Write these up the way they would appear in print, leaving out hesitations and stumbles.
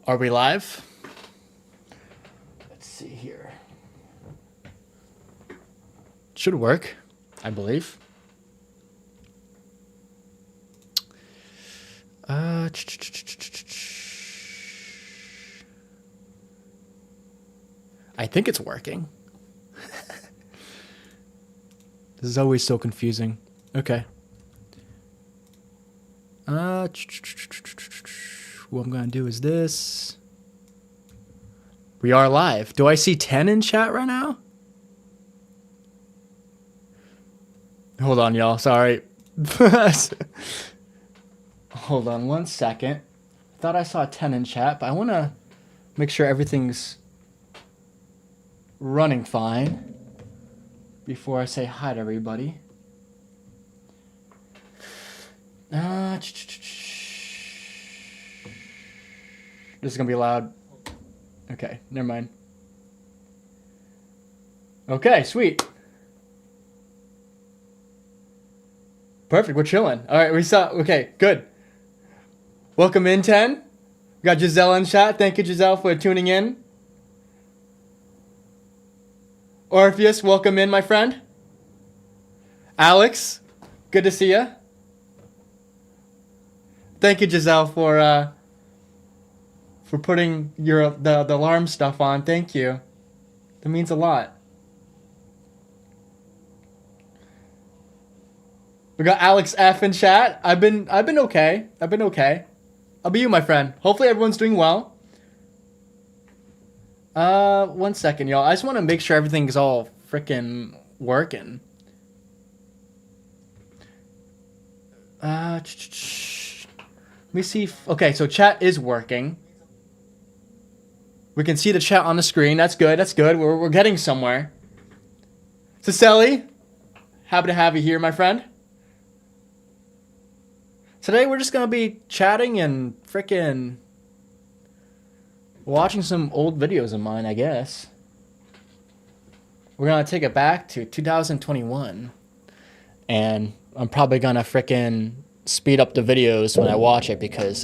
Are we live? Let's see here. Should work, I believe. I think it's working. This is always so confusing. Okay. What I'm gonna do is this. We are live. Do I see 10 in chat right now? Hold on, y'all. Sorry. Hold on one second. Thought I saw 10 in chat, but I want to make sure everything's running fine before I say hi to everybody. This is going to be loud. Okay, never mind. Okay, sweet. Perfect, we're chilling. All right, okay, good. Welcome in, 10. We got Giselle in chat. Thank you, Giselle, for tuning in. Orpheus, welcome in, my friend. Alex, good to see you. Thank you, Giselle, for putting the alarm stuff on. Thank you. That means a lot. We got Alex F in chat. I've been okay. I've been okay. I'll be you, my friend. Hopefully everyone's doing well. 1 second, y'all. I just want to make sure everything's all freaking working. Let me see. Okay, so chat is working. We can see the chat on the screen. That's good. That's good. We're getting somewhere. Cecily, happy to have you here, my friend. Today we're just going to be chatting and frickin' watching some old videos of mine, I guess. We're going to take it back to 2021. And I'm probably going to frickin' speed up the videos when I watch it because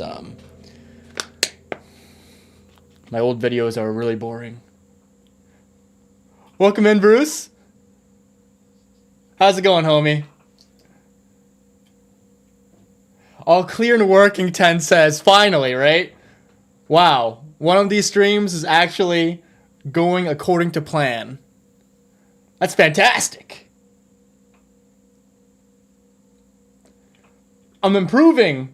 my old videos are really boring. Welcome in, Bruce. How's it going, homie? All clear and working, 10 says. Finally, right? Wow. One of these streams is actually going according to plan. That's fantastic. I'm improving.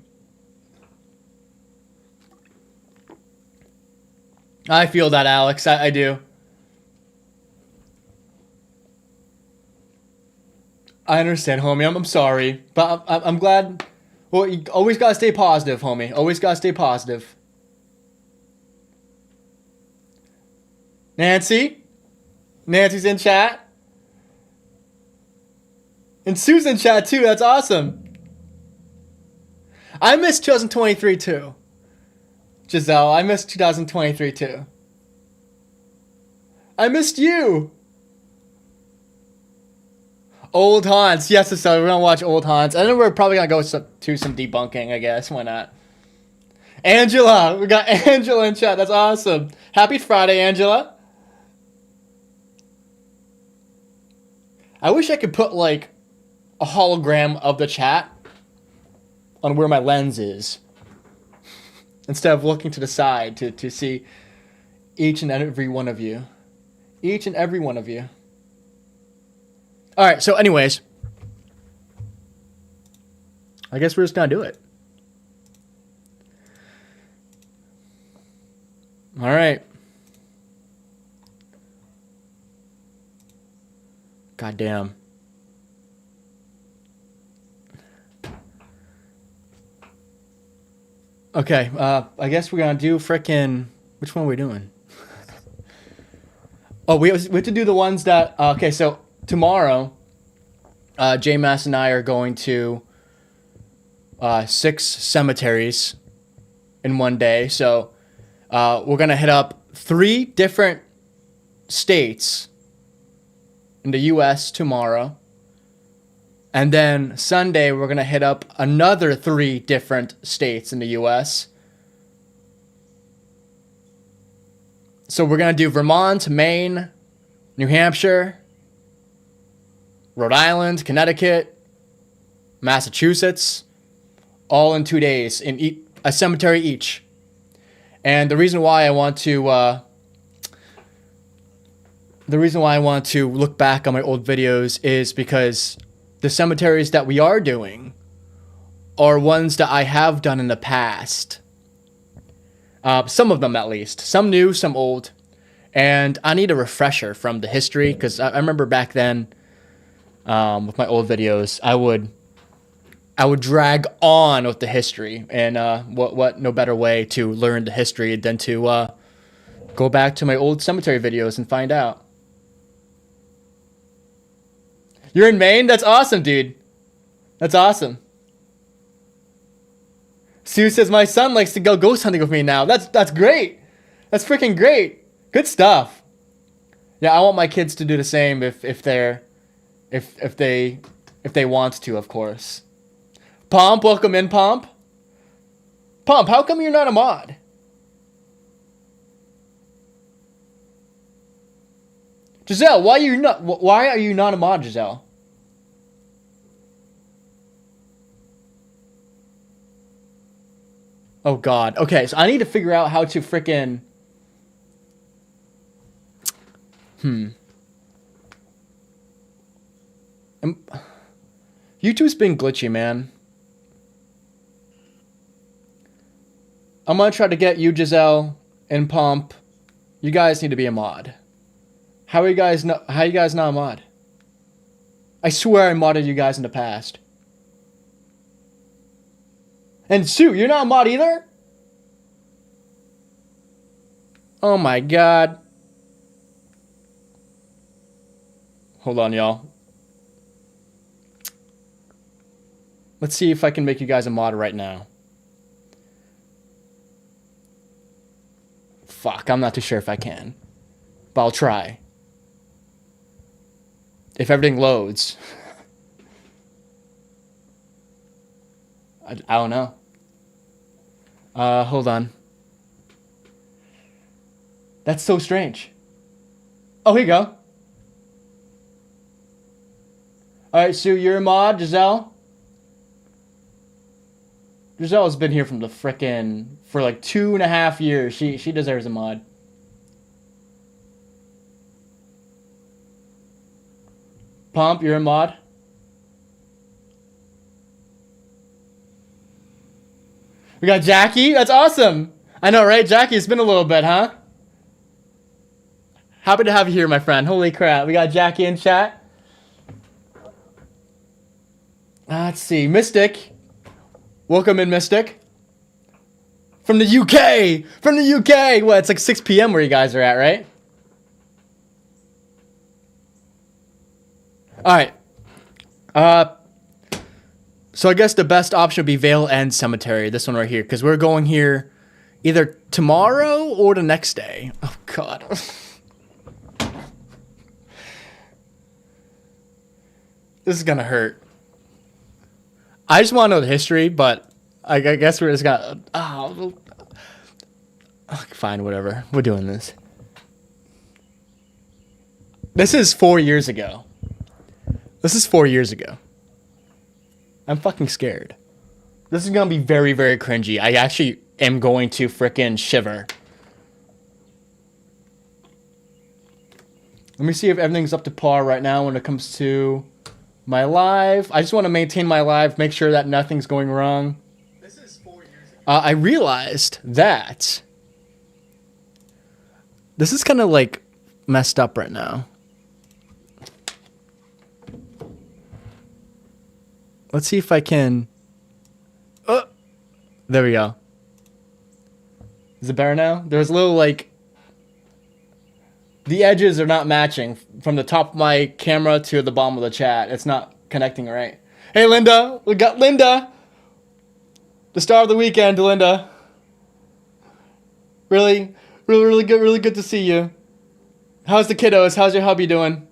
I feel that, Alex. I do. I understand, homie. I'm sorry. But I'm glad... Well, you always gotta stay positive, homie. Always gotta stay positive. Nancy? Nancy's in chat. And Sue's in chat too. That's awesome. I missed 2023 too. Giselle, I missed 2023 too. I missed you. Old Haunts. Yes, so we're going to watch Old Haunts. And then we're probably going to go to some debunking, I guess. Why not? Angela. We got Angela in chat. That's awesome. Happy Friday, Angela. I wish I could put, like, a hologram of the chat on where my lens is. Instead of looking to the side to see each and every one of you. Each and every one of you. All right, so anyways, I guess we're just going to do it. All right. Goddamn. Okay, I guess we're going to do frickin'... Which one are we doing? Oh, we have to do the ones that... okay, so... Tomorrow, J-Mass and I are going to 6 cemeteries in one day. So we're going to hit up 3 different states in the U.S. tomorrow. And then Sunday, we're going to hit up another 3 different states in the U.S. So we're going to do Vermont, Maine, New Hampshire, Rhode Island, Connecticut, Massachusetts, all in 2 days in a cemetery each. And the reason why I want to look back on my old videos is because the cemeteries that we are doing are ones that I have done in the past. Some of them at least. Some new, some old. And I need a refresher from the history, because I remember back then, with my old videos, I would drag on with the history, and what no better way to learn the history than to go back to my old cemetery videos and find out. You're in Maine? That's awesome, dude. That's awesome. Sue says my son likes to go ghost hunting with me now. That's great. That's freaking great. Good stuff. Yeah, I want my kids to do the same if they want to, of course. Pomp, welcome in, Pomp. Pomp, how come you're not a mod? Giselle, why are you not a mod, Giselle? Oh God. Okay, so I need to figure out how to frickin' YouTube's been glitchy, man. I'm gonna try to get you, Giselle, and Pomp. You guys need to be a mod. How you guys not a mod? I swear I modded you guys in the past. And Sue, you're not a mod either? Oh my God. Hold on, y'all. Let's see if I can make you guys a mod right now. Fuck, I'm not too sure if I can. But I'll try. If everything loads. I don't know. Hold on. That's so strange. Oh, here you go. Alright, Sue, you're a mod. Giselle? Giselle's been here from for like 2.5 years. She deserves a mod. Pomp, you're a mod. We got Jackie. That's awesome. I know, right? Jackie, it's been a little bit, huh? Happy to have you here, my friend. Holy crap. We got Jackie in chat. Let's see. Mystic. Welcome in, Mystic. From the UK. From the UK. What, it's like 6 p.m. where you guys are at, right? Alright. So I guess the best option would be Vale End Cemetery. This one right here. Because we're going here either tomorrow or the next day. Oh, God. This is gonna hurt. I just want to know the history, but I guess we're just gonna... Oh, fine, whatever. We're doing this. This is 4 years ago. This is 4 years ago. I'm fucking scared. This is gonna be very, very cringy. I actually am going to frickin' shiver. Let me see if everything's up to par right now when it comes to my live. I just want to maintain my live, make sure that nothing's going wrong. This is 4 years ago. I realized that this is kind of like messed up right now. Let's see if I can. Oh, there we go. Is it better now? There's a little like. The edges are not matching from the top of my camera to the bottom of the chat. It's not connecting right. Hey, Linda. We got Linda. The star of the weekend, Linda. Really good to see you. How's the kiddos? How's your hubby doing?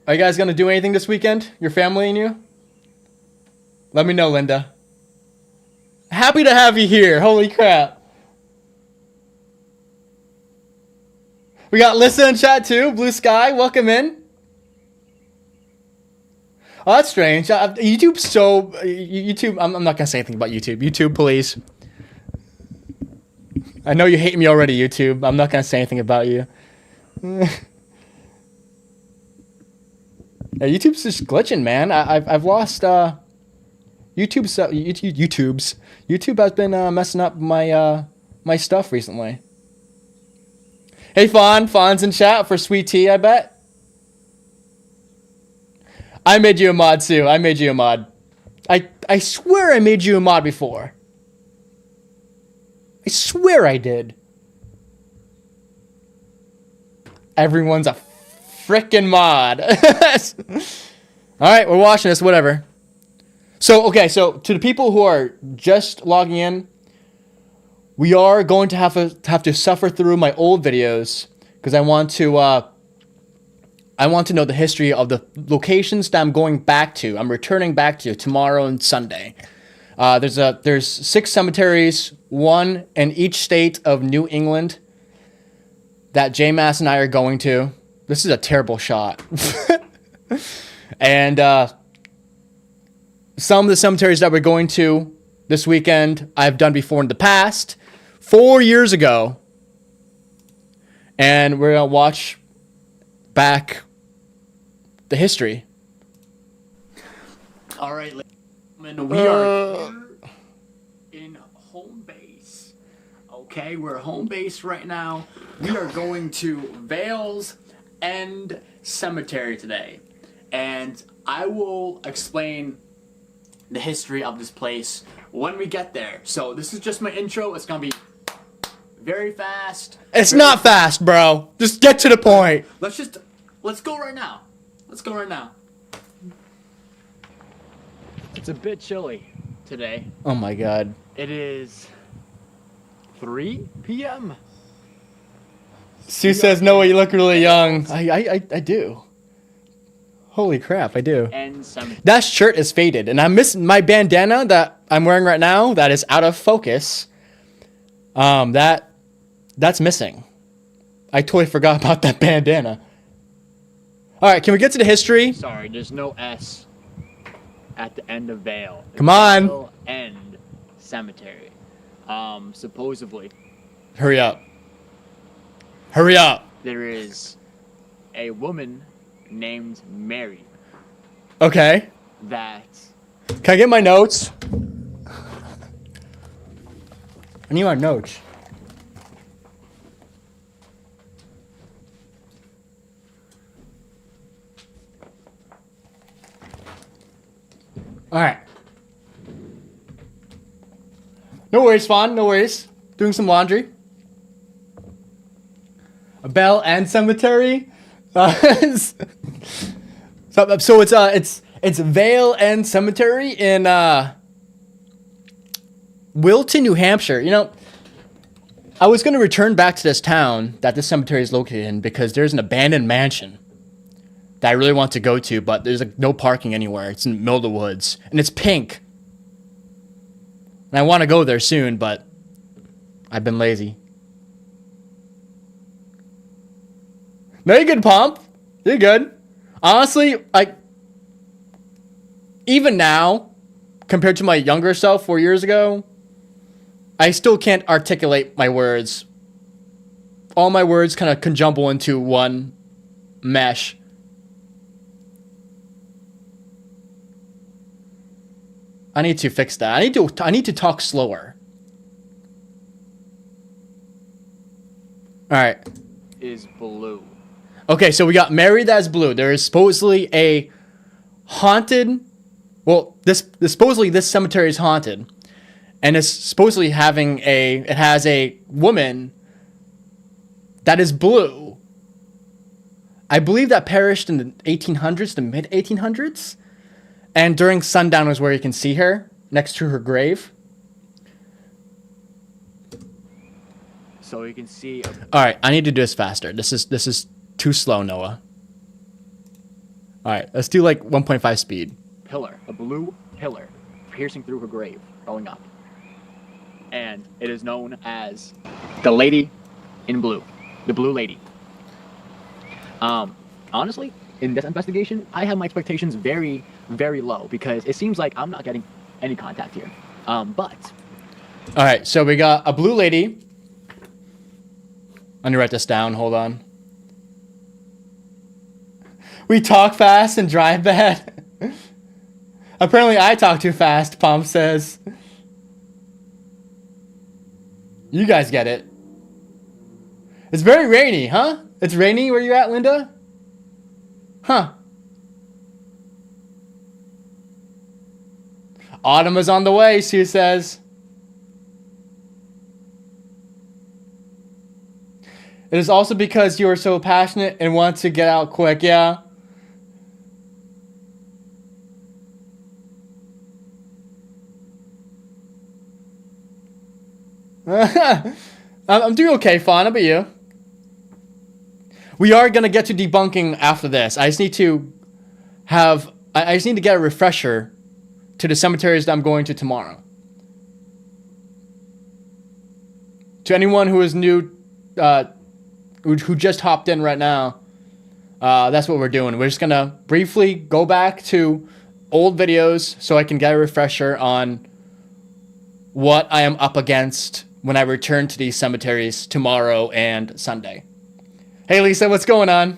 Are you guys going to do anything this weekend? Your family and you? Let me know, Linda. Happy to have you here. Holy crap. We got Lissa in chat too. Blue Sky, welcome in. Oh, that's strange. YouTube, YouTube. I'm not gonna say anything about YouTube. YouTube, please. I know you hate me already, YouTube. I'm not gonna say anything about you. Yeah, YouTube's just glitching, man. I've lost YouTube has been messing up my my stuff recently. Hey Fawn's in chat for sweet tea, I bet. I made you a mod, Sue. I made you a mod. I swear I made you a mod before. I swear I did. Everyone's a frickin' mod. Alright, we're watching this, whatever. So, okay, so to the people who are just logging in, we are going to have to suffer through my old videos because I want to know the history of the locations that I'm going back to. I'm returning back to tomorrow and Sunday. There's 6 cemeteries, 1 in each state of New England that JMass and I are going to. This is a terrible shot. And some of the cemeteries that we're going to this weekend, I've done before in the past, 4 years ago. And we're going to watch back the history. All right, ladies and gentlemen, we are here in home base. Okay, we're home base right now. We are going to Vale's End Cemetery today. And I will explain the history of this place when we get there. So this is just my intro. It's going to be very fast. It's not fast, bro. Just get to the point. Let's go right now. Let's go right now. It's a bit chilly today. Oh my god. It is 3 p.m. Sue says, "No, you look really young." I do. Holy crap, I do. And that shirt is faded, and I'm missing my bandana that I'm wearing right now. That is out of focus. That's missing. I totally forgot about that bandana. All right, can we get to the history? Sorry, there's no S at the end of Vale. Come on. Vale End Cemetery. Supposedly. Hurry up. Hurry up. There is a woman named Mary. Okay. That. Can I get my notes? I need my notes. All right. No worries, Fawn. No worries. Doing some laundry. A Bell and Cemetery. So it's Vale End Cemetery in Wilton, New Hampshire. You know, I was going to return back to this town that this cemetery is located in because there's an abandoned mansion that I really want to go to, but there's no parking anywhere. It's in the middle of the woods, and it's pink. And I want to go there soon, but I've been lazy. No, you're good, Pomp. You're good. Honestly, even now, compared to my younger self 4 years ago, I still can't articulate my words. All my words kind of conjumble into one mesh. I need to fix that. I need to talk slower. All right. Is blue. Okay, so we got Mary that's blue. There is supposedly a haunted. Well, supposedly this cemetery is haunted, and it's supposedly it has a woman that is blue. I believe that perished in the 1800s, the mid 1800s. And during sundown is where you can see her, next to her grave. So you can see... Alright, I need to do this faster. This is too slow, Noah. Alright, let's do like 1.5 speed. Pillar, a blue pillar, piercing through her grave, going up. and it is known as the Lady in Blue, the Blue Lady. Honestly, in this investigation, I have my expectations very, very low because it seems like I'm not getting any contact here. But All right, so we got a blue lady. Let me write this down. Hold on. We talk fast and drive bad. Apparently, I talk too fast, Pomp says. You guys get it. It's very rainy, huh? It's rainy where you at, Linda? Huh. Autumn is on the way, Sue says. It is also because you are so passionate and want to get out quick, yeah? I'm doing okay, Fawn. How about you? We are going to get to debunking after this. I just need to get a refresher to the cemeteries that I'm going to tomorrow. To anyone who is new, who just hopped in right now, that's what we're doing. We're just going to briefly go back to old videos so I can get a refresher on what I am up against when I return to these cemeteries tomorrow and Sunday. Hey, Lisa, what's going on?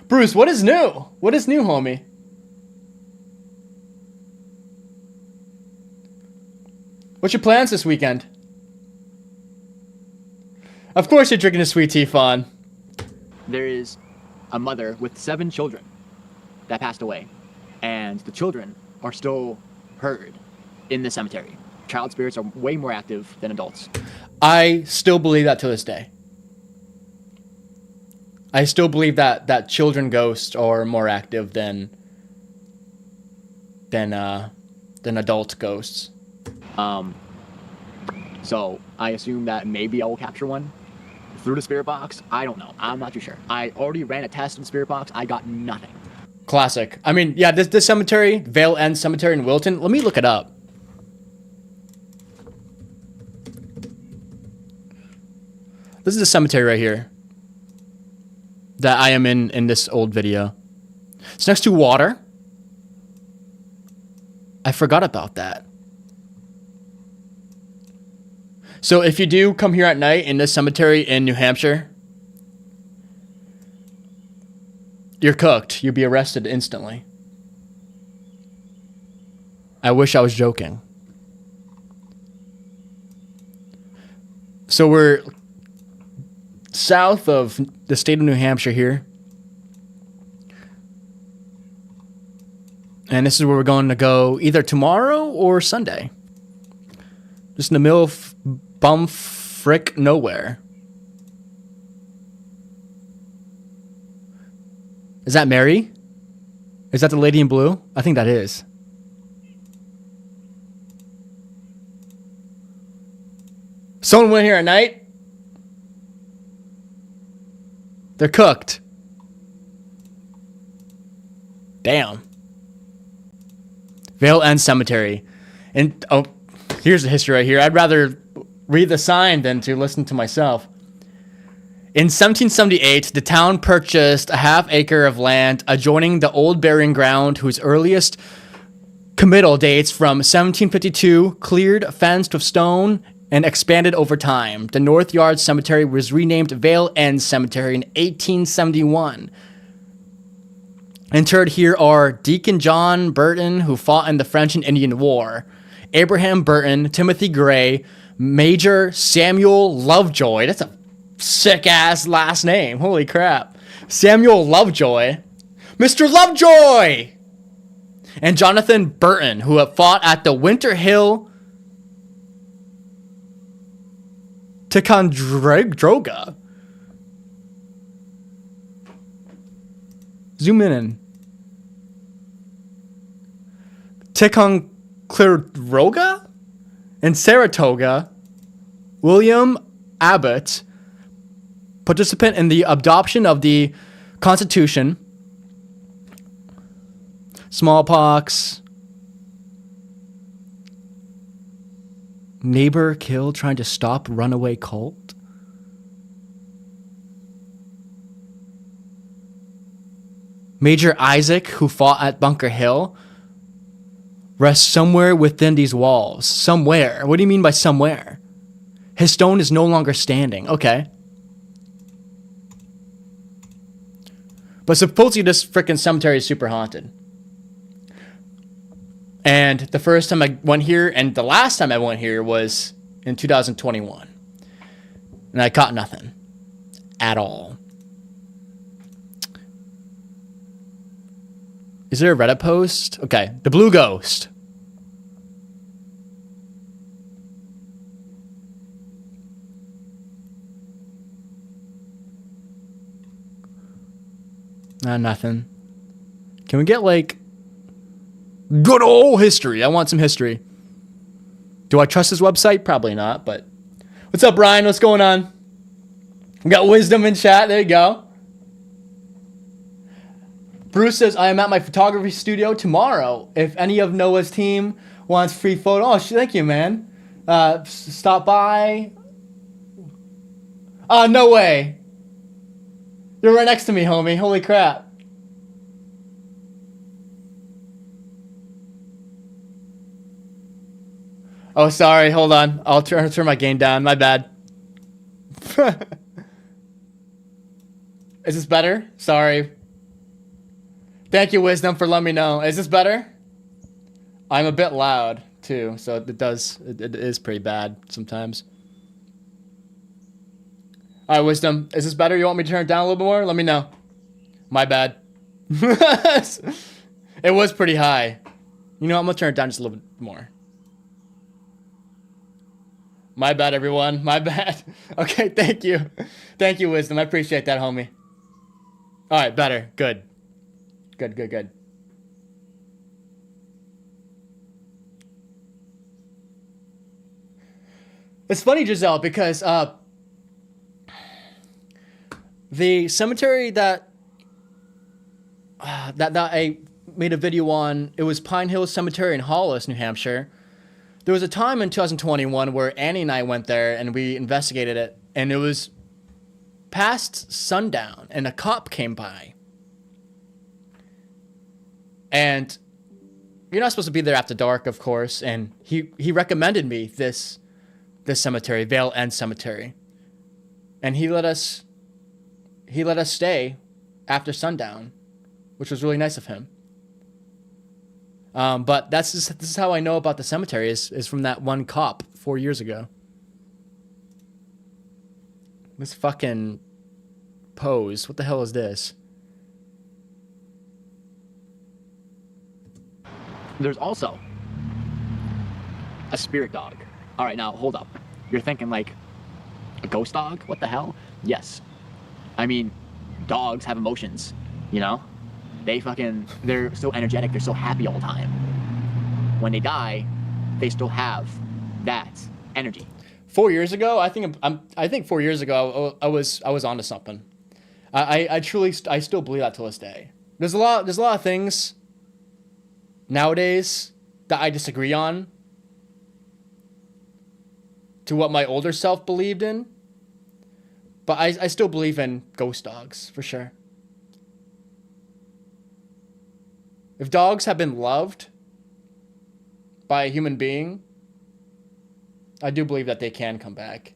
Bruce, what is new? What is new, homie? What's your plans this weekend? Of course you're drinking a sweet tea, Fawn. there is a mother with 7 children that passed away, and the children are still heard in the cemetery. Child spirits are way more active than adults. I still believe that to this day. I still believe that children ghosts are more active than adult ghosts. So I assume that maybe I will capture one through the spirit box. I don't know. I'm not too sure. I already ran a test in the spirit box. I got nothing. Classic. I mean, yeah, this cemetery, Vale End Cemetery in Wilton, let me look it up. This is a cemetery right here that I am in this old video. It's next to water. I forgot about that. So if you do come here at night in this cemetery in New Hampshire, you're cooked. You'll be arrested instantly. I wish I was joking. So we're south of the state of New Hampshire here. And this is where we're going to go either tomorrow or Sunday. Just in the middle of bumfrick nowhere. Is that Mary? Is that the lady in blue? I think that is. Someone went here at night. They're cooked. Damn. Vale End Cemetery. And oh, here's the history right here. I'd rather read the sign than to listen to myself. In 1778, the town purchased a half-acre of land adjoining the old burying ground, whose earliest committal dates from 1752, cleared, fenced with stone, and expanded over time. The North Yard Cemetery was renamed Vale End Cemetery in 1871. Interred here are Deacon John Burton, who fought in the French and Indian War, Abraham Burton, Timothy Gray, Major Samuel Lovejoy. That's a sick-ass last name. Holy crap. Samuel Lovejoy. Mr. Lovejoy! And Jonathan Burton, who had fought at the Winter Hill Ticonderoga. Zoom in. Ticonderoga? In Saratoga, William Abbott, participant in the adoption of the Constitution, Smallpox. Neighbor killed trying to stop runaway cult. Major Isaac, who fought at Bunker Hill, rests somewhere within these walls. Somewhere. What do you mean by somewhere? His stone is no longer standing. Okay. But supposedly this freaking cemetery is super haunted. And the first time I went here and the last time I went here was in 2021. And I caught nothing. At all. Is there a Reddit post? Okay. The Blue Ghost. Nothing. Can we get like good old history? I want some history. Do I trust his website? Probably not, but what's up, Brian? What's going on? We got wisdom in chat. There you go. Bruce says, I am at my photography studio tomorrow. If any of Noah's team wants free photo. Oh, thank you, man. Stop by. No way. You're right next to me, homie. Holy crap. Oh, sorry. Hold on. I'll turn my gain down. My bad. Is this better? Sorry. Thank you, Wisdom, for letting me know. Is this better? I'm a bit loud, too, so it is pretty bad sometimes. All right, Wisdom. Is this better? You want me to turn it down a little bit more? Let me know. My bad. It was pretty high. You know, I'm going to turn it down just a little bit more. My bad, everyone. My bad. Okay, thank you. Thank you, Wisdom. I appreciate that, homie. All right, better. Good. Good. It's funny, Giselle, because the cemetery that I made a video on, it was Pine Hill Cemetery in Hollis, New Hampshire. There was a time in 2021 where Annie and I went there and we investigated it, and it was past sundown, and a cop came by. And you're not supposed to be there after dark, of course, and he recommended me this cemetery, Vale End Cemetery. And he let us stay after sundown, which was really nice of him. But this is how I know about the cemetery is from that one cop 4 years ago. This fucking pose. What the hell is this? There's also a spirit dog. All right, now hold up. You're thinking like a ghost dog? What the hell? Yes. I mean, dogs have emotions, you know? They're so energetic, they're so happy all the time. When they die, they still have that energy. 4 years ago, I think 4 years ago I was onto something. I still believe that to this day. There's a lot of things nowadays that I disagree on to what my older self believed in. But I still believe in ghost dogs, for sure. If dogs have been loved by a human being, I do believe that they can come back.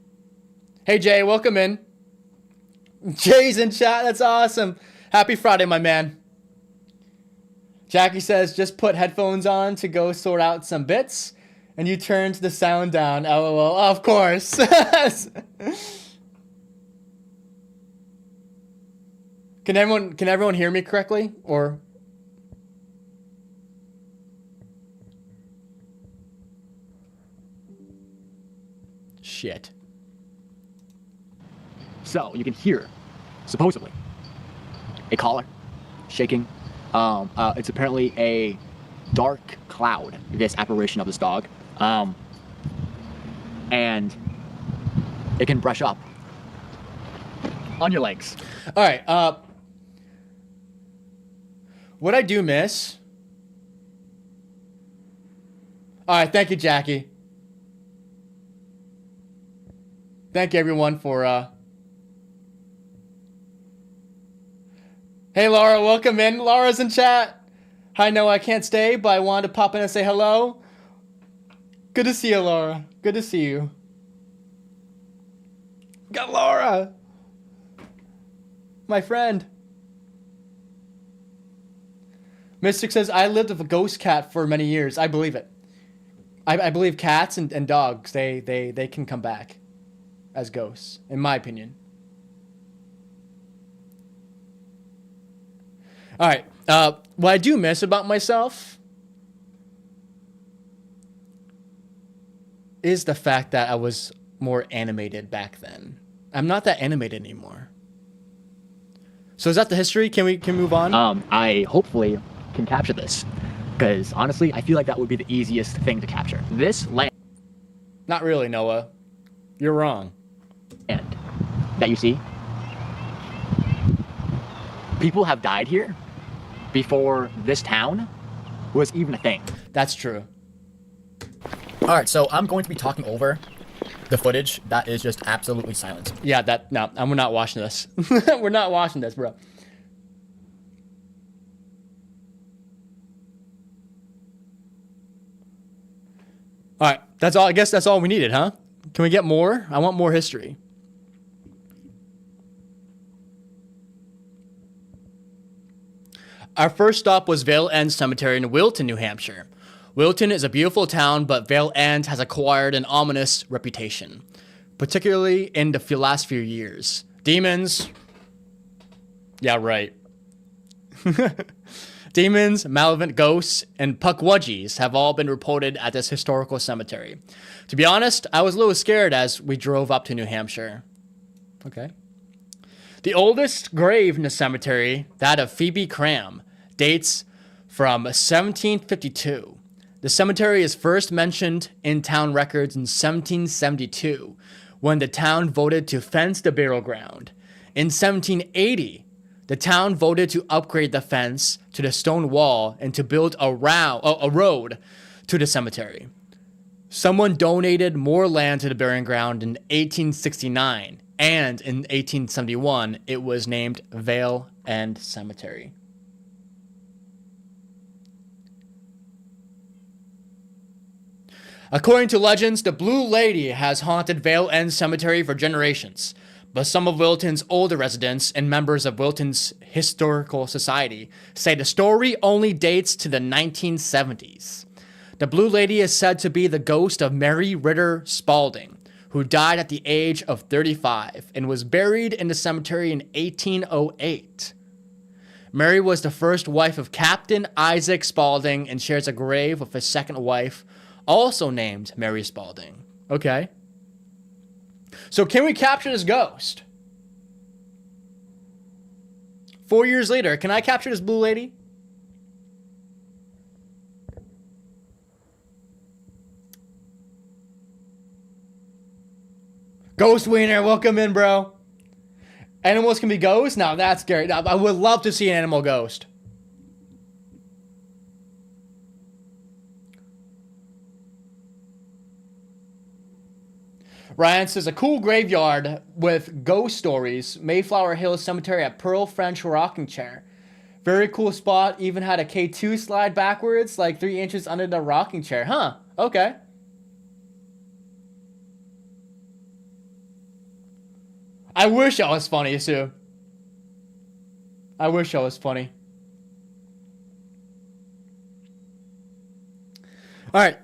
Hey, Jay, welcome in. Jay's in chat. That's awesome. Happy Friday, my man. Jackie says, just put headphones on to go sort out some bits, and you turned the sound down. LOL. Of course. Can everyone hear me correctly? Or shit. So you can hear, supposedly, a collar shaking. It's apparently a dark cloud, this apparition of this dog. And it can brush up on your legs. All right. What I do miss All right, thank you, Jackie. Thank you, everyone, for... Hey, Laura, welcome in. Laura's in chat. Hi, no, I can't stay, but I wanted to pop in and say hello. Good to see you, Laura. Good to see you. Got Laura. My friend. Mystic says, I lived with a ghost cat for many years. I believe it. I believe cats and dogs, they can come back as ghosts, in my opinion. All right. What I do miss about myself is the fact that I was more animated back then. I'm not that animated anymore. So is that the history? Can we move on? I hopefully can capture this, because honestly, I feel like that would be the easiest thing to capture. This land. Not really, Noah. You're wrong. That you see, people have died here before this town was even a thing. That's true. All right, so I'm going to be talking over the footage that is just absolutely silent. Yeah, we're not watching this. We're not watching this, bro. All right, that's all. I guess that's all we needed, huh? Can we get more? I want more history. Our first stop was Vale End Cemetery in Wilton, New Hampshire. Wilton is a beautiful town, but Vale End has acquired an ominous reputation, particularly in the last few years. Demons. Yeah, right. Demons, malevolent ghosts, and pukwudgies have all been reported at this historical cemetery. To be honest, I was a little scared as we drove up to New Hampshire. Okay. The oldest grave in the cemetery, that of Phoebe Cram, dates from 1752. The cemetery is first mentioned in town records in 1772, when the town voted to fence the burial ground. In 1780, the town voted to upgrade the fence to the stone wall and to build a road to the cemetery. Someone donated more land to the burying ground in 1869, and in 1871, it was named Vale End Cemetery. According to legends, the Blue Lady has haunted Vale End Cemetery for generations, but some of Wilton's older residents and members of Wilton's Historical Society say the story only dates to the 1970s. The Blue Lady is said to be the ghost of Mary Ritter Spalding, who died at the age of 35 and was buried in the cemetery in 1808. Mary was the first wife of Captain Isaac Spalding and shares a grave with his second wife, also named Mary Spalding. Okay. So can we capture this ghost? 4 years later, can I capture this Blue Lady? Ghost Wiener, welcome in, bro. Animals can be ghosts? Now that's scary. I would love to see an animal ghost. Ryan says, a cool graveyard with ghost stories. Mayflower Hill Cemetery at Pearl French Rocking Chair. Very cool spot. Even had a K2 slide backwards, like 3 inches under the rocking chair. Huh, okay. I wish I was funny, Sue. I wish I was funny. All right.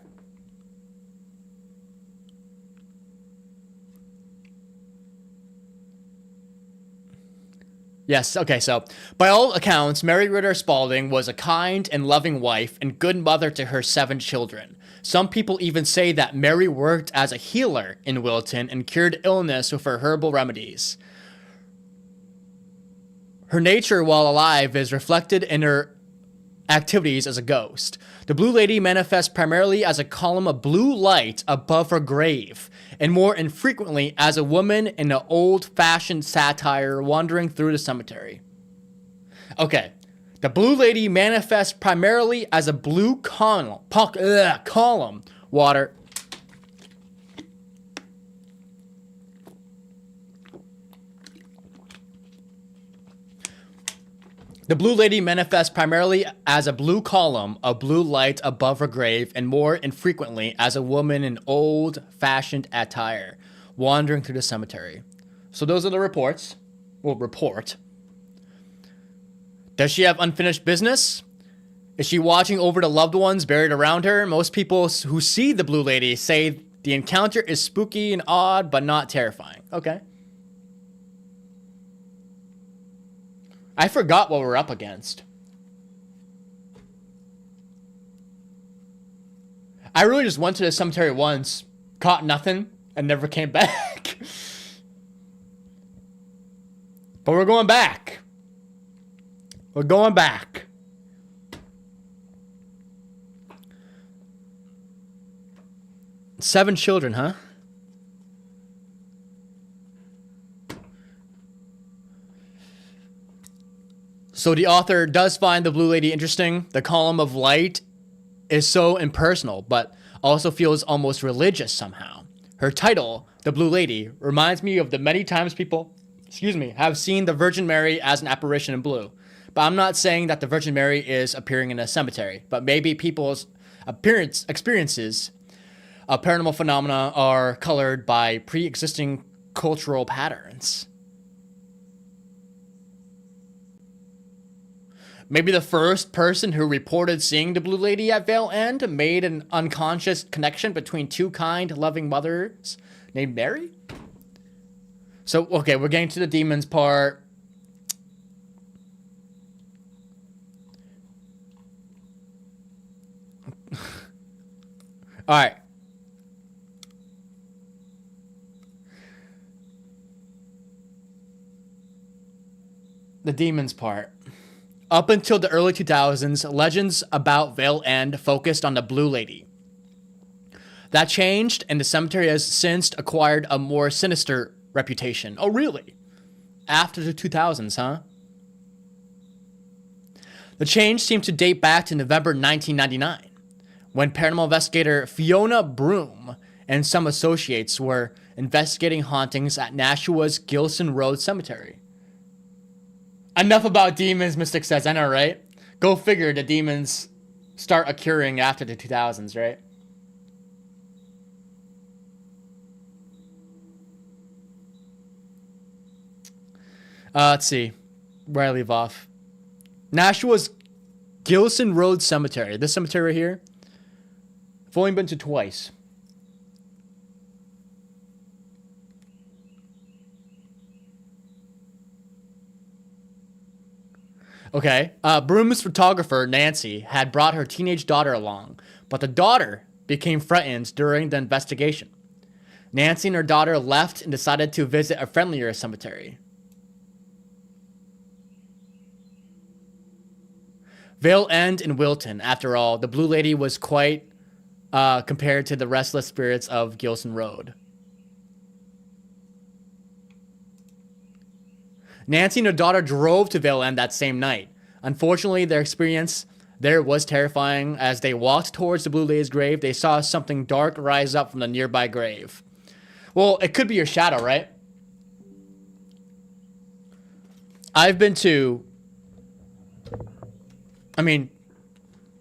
Yes, okay, so by all accounts, Mary Ritter Spalding was a kind and loving wife and good mother to her 7 children. Some people even say that Mary worked as a healer in Wilton and cured illness with her herbal remedies. Her nature while alive is reflected in her activities as a ghost. The Blue Lady manifests primarily as a column of blue light above her grave, and more infrequently as a woman in an old-fashioned satire wandering through the cemetery. Okay, the Blue Lady manifests primarily as a blue column Water. The Blue Lady manifests primarily as a blue column of blue light above her grave, and more infrequently as a woman in old-fashioned attire, wandering through the cemetery. So those are the reports. Well, report. Does she have unfinished business? Is she watching over the loved ones buried around her? Most people who see the Blue Lady say the encounter is spooky and odd, but not terrifying. Okay. I forgot what we're up against. I really just went to the cemetery once, caught nothing, and never came back. But we're going back. We're going back. Seven children, huh? So the author does find the Blue Lady interesting. The column of light is so impersonal, but also feels almost religious somehow. Her title, The Blue Lady, reminds me of the many times people, have seen the Virgin Mary as an apparition in blue. But I'm not saying that the Virgin Mary is appearing in a cemetery, but maybe people's experiences of paranormal phenomena are colored by pre-existing cultural patterns. Maybe the first person who reported seeing the Blue Lady at Vale End made an unconscious connection between two kind, loving mothers named Mary? So, okay, we're getting to the demons part. All right. The demons part. Up until the early 2000s, legends about Vale End focused on the Blue Lady. That changed, and the cemetery has since acquired a more sinister reputation. Oh, really? After the 2000s, huh? The change seemed to date back to November 1999, when paranormal investigator Fiona Broom and some associates were investigating hauntings at Nashua's Gilson Road Cemetery. Enough about demons, Mystic says. I know, right? Go figure, the demons start occurring after the 2000s, right? Let's see. Where I leave off. Nashua's Gilson Road Cemetery. This cemetery right here. I've only been to twice. Okay. Broom's photographer, Nancy, had brought her teenage daughter along, but the daughter became threatened during the investigation. Nancy and her daughter left and decided to visit a friendlier cemetery. Vale End in Wilton, after all, the Blue Lady was quite compared to the restless spirits of Gilson Road. Nancy and her daughter drove to Vale End that same night. Unfortunately, their experience there was terrifying. As they walked towards the Blue Lady's grave, they saw something dark rise up from the nearby grave. Well, it could be your shadow, right? I've been to...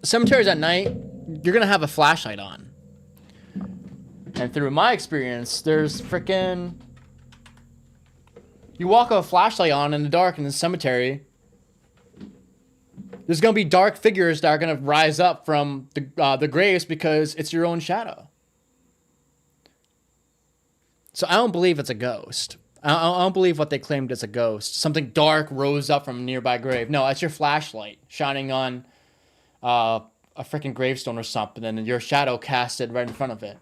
cemeteries at night, you're going to have a flashlight on. And through my experience, there's freaking... You walk a flashlight on in the dark in the cemetery, there's going to be dark figures that are going to rise up from the graves because it's your own shadow. So I don't believe it's a ghost. I don't believe what they claimed as a ghost. Something dark rose up from a nearby grave. No, it's your flashlight shining on a freaking gravestone or something, and your shadow casted right in front of it.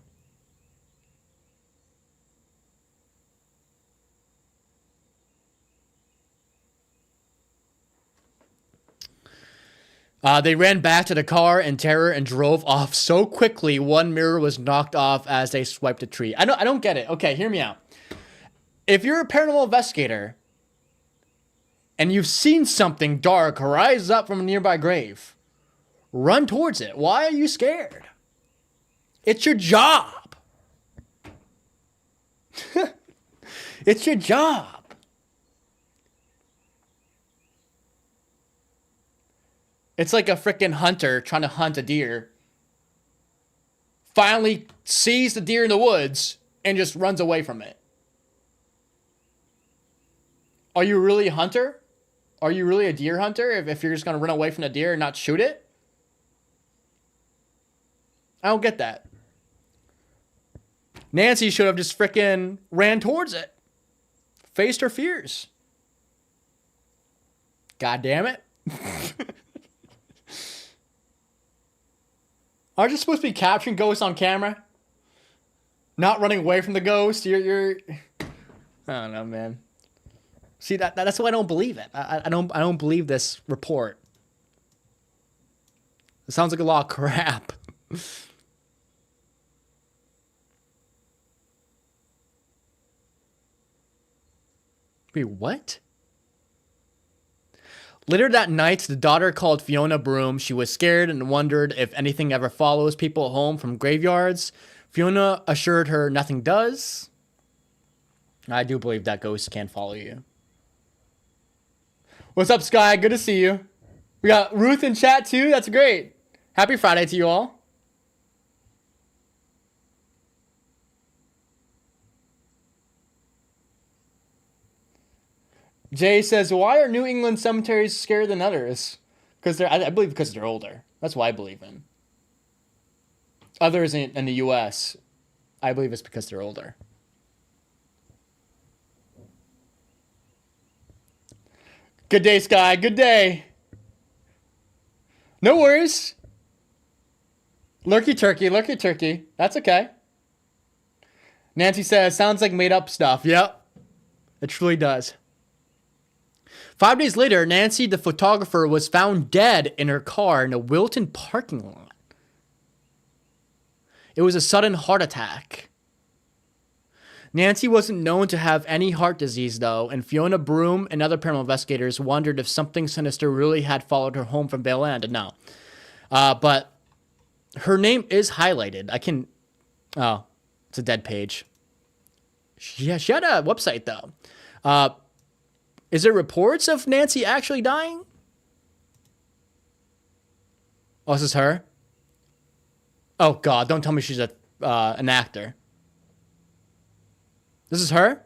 They ran back to the car in terror and drove off so quickly one mirror was knocked off as they swiped a tree. I don't get it. Okay, hear me out. If you're a paranormal investigator and you've seen something dark rise up from a nearby grave, run towards it. Why are you scared? It's your job. It's your job. It's like a freaking hunter trying to hunt a deer. Finally sees the deer in the woods and just runs away from it. Are you really a hunter? Are you really a deer hunter if you're just going to run away from the deer and not shoot it? I don't get that. Nancy should have just freaking ran towards it. Faced her fears. God damn it. Aren't you supposed to be capturing ghosts on camera? Not running away from the ghost? You're I don't know, man. See, that's why I don't believe it. I don't believe this report. It sounds like a lot of crap. Wait, what? Later that night, the daughter called Fiona Broom. She was scared and wondered if anything ever follows people home from graveyards. Fiona assured her nothing does. I do believe that ghosts can follow you. What's up, Sky? Good to see you. We got Ruth in chat too. That's great. Happy Friday to you all. Jay says, why are New England cemeteries scarier than others? Because I believe because they're older. That's what I believe in. Others in the U.S., I believe it's because they're older. Good day, Sky. Good day. No worries. Lurky turkey, lurky turkey. That's okay. Nancy says, sounds like made up stuff. Yep. It truly does. 5 days later, Nancy, the photographer, was found dead in her car in a Wilton parking lot. It was a sudden heart attack. Nancy wasn't known to have any heart disease, though, and Fiona Broom and other paranormal investigators wondered if something sinister really had followed her home from Bale End. No. But her name is highlighted. Oh, it's a dead page. She had a website, though. Is there reports of Nancy actually dying? Oh, is this her? Oh, God, don't tell me she's an actor. This is her?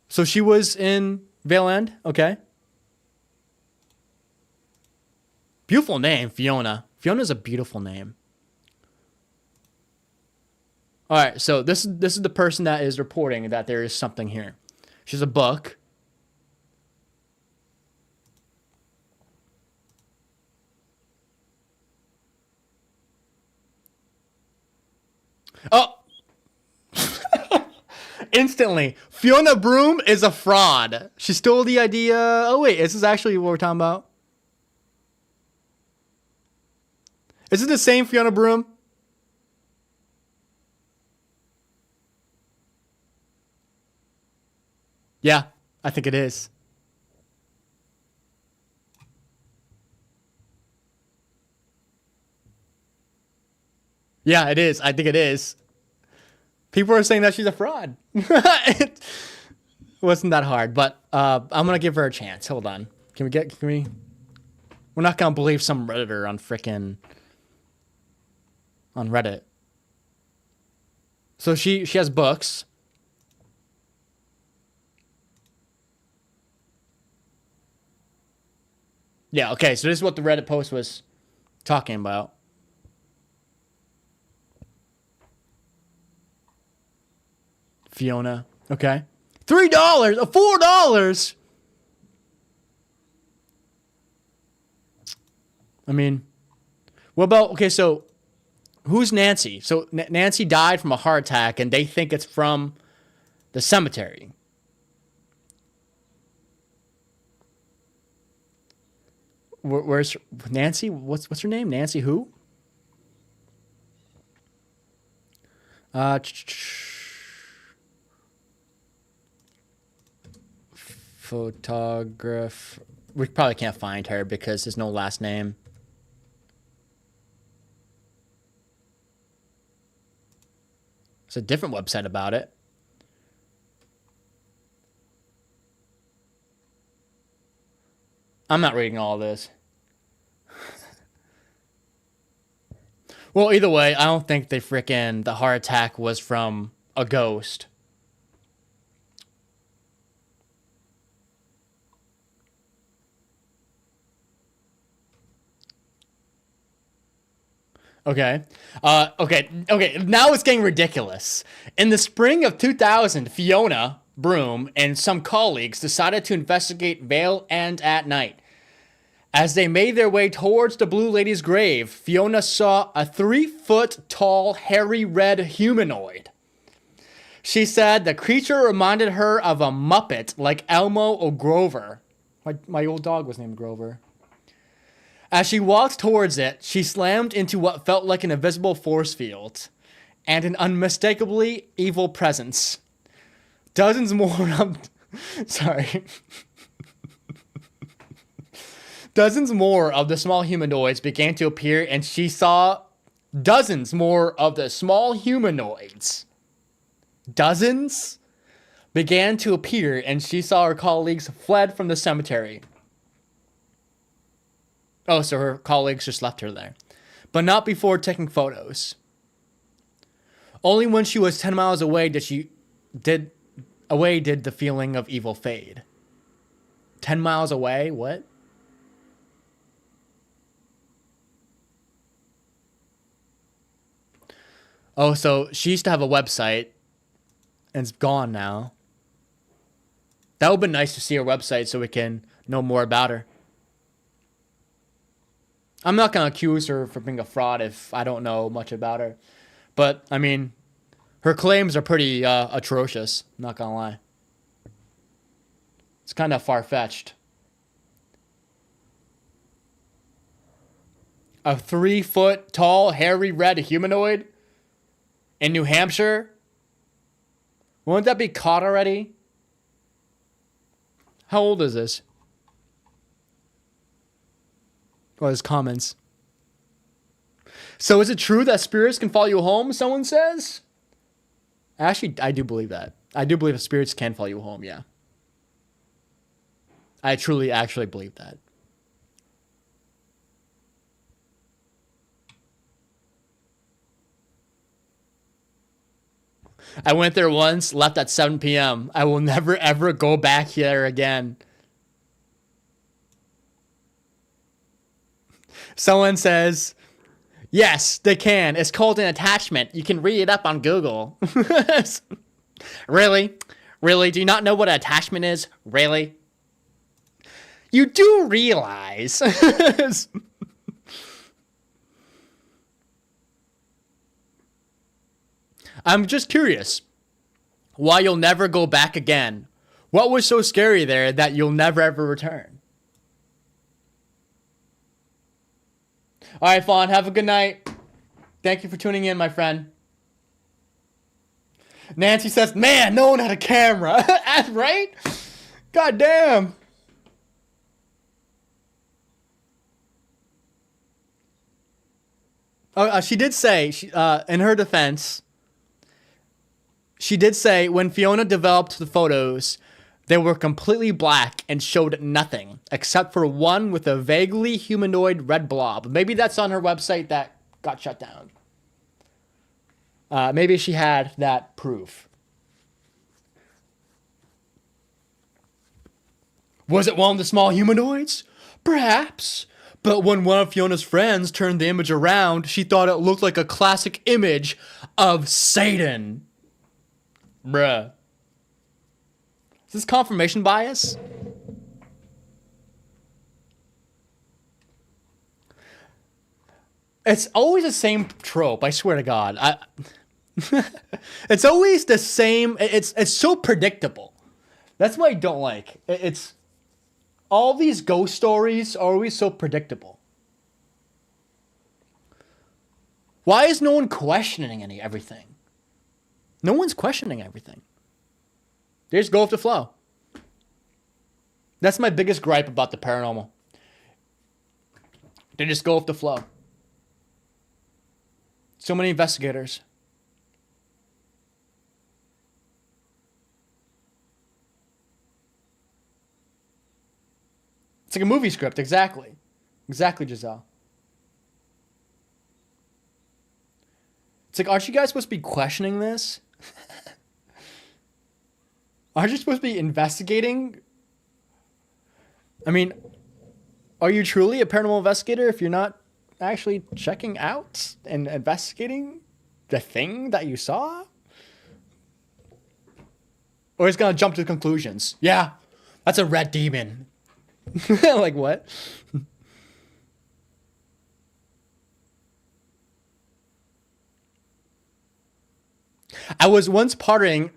So she was in Vale End? Okay. Beautiful name, Fiona. Fiona's a beautiful name. All right, so this is the person that is reporting that there is something here. She has a book. Oh! Instantly, Fiona Broom is a fraud. She stole the idea. Oh, wait, is this actually what we're talking about? Is it the same Fiona Broom? Yeah, I think it is. Yeah, it is. I think it is. People are saying that she's a fraud. It wasn't that hard, but I'm gonna give her a chance. Hold on. Can we? We're not gonna believe some Redditor on Reddit. So she has books. Yeah. Okay. So this is what the Reddit post was talking about. Fiona. Okay. $3 or $4. I mean, what about, okay, so who's Nancy? So Nancy died from a heart attack and they think it's from the cemetery. Where's Nancy? What's her name? Nancy who? Photograph. We probably can't find her because there's no last name. It's a different website about it. I'm not reading all this. Well, either way, I don't think the heart attack was from a ghost. Okay. Okay. Now it's getting ridiculous. In the spring of 2000, Fiona Broom and some colleagues decided to investigate Vale End at night. As they made their way towards the Blue Lady's grave, Fiona saw a 3-foot tall, hairy red humanoid. She said the creature reminded her of a Muppet like Elmo or Grover. My old dog was named Grover. As she walked towards it, she slammed into what felt like an invisible force field and an unmistakably evil presence. Dozens more of... Sorry. Dozens more of the small humanoids began to appear, and she saw dozens more of the small humanoids. Dozens began to appear, and she saw her colleagues fled from the cemetery. Oh, so her colleagues just left her there. But not before taking photos. Only when she was 10 miles away did the feeling of evil fade. 10 miles away? What? Oh, so she used to have a website, and it's gone now. That would be nice to see her website so we can know more about her. I'm not going to accuse her for being a fraud if I don't know much about her. But, I mean, her claims are pretty atrocious, not going to lie. It's kind of far-fetched. A 3-foot tall, hairy red humanoid in New Hampshire? Won't that be caught already? How old is this? Well, his comments. So is it true that spirits can follow you home, someone says? Actually, I do believe that. I do believe that spirits can follow you home, yeah. I truly actually believe that. I went there once, left at 7 p.m. I will never ever go back here again. Someone says, yes, they can. It's called an attachment. You can read it up on Google. Really? Really? Do you not know what an attachment is? Really? You do realize. I'm just curious why you'll never go back again. What was so scary there that you'll never ever return? All right, Fawn, have a good night. Thank you for tuning in, my friend. Nancy says, man, no one had a camera. Right? God damn. She did say, in her defense, she did say when Fiona developed the photos, they were completely black and showed nothing except for one with a vaguely humanoid red blob. Maybe that's on her website that got shut down. Maybe she had that proof. Was it one of the small humanoids? Perhaps. But when one of Fiona's friends turned the image around, she thought it looked like a classic image of Satan. Bruh. Is this confirmation bias? It's always the same trope, I swear to God. It's always the same. It's so predictable. That's what I don't like. It's all these ghost stories are always so predictable. Why is no one questioning everything? No one's questioning everything. They just go with the flow. That's my biggest gripe about the paranormal. They just go with the flow. So many investigators. It's like a movie script, exactly. Exactly, Giselle. It's like, aren't you guys supposed to be questioning this? Aren't you supposed to be investigating? I mean, are you truly a paranormal investigator if you're not actually checking out and investigating the thing that you saw? Or it's gonna jump to conclusions. Yeah, that's a red demon. Like what? I was once partying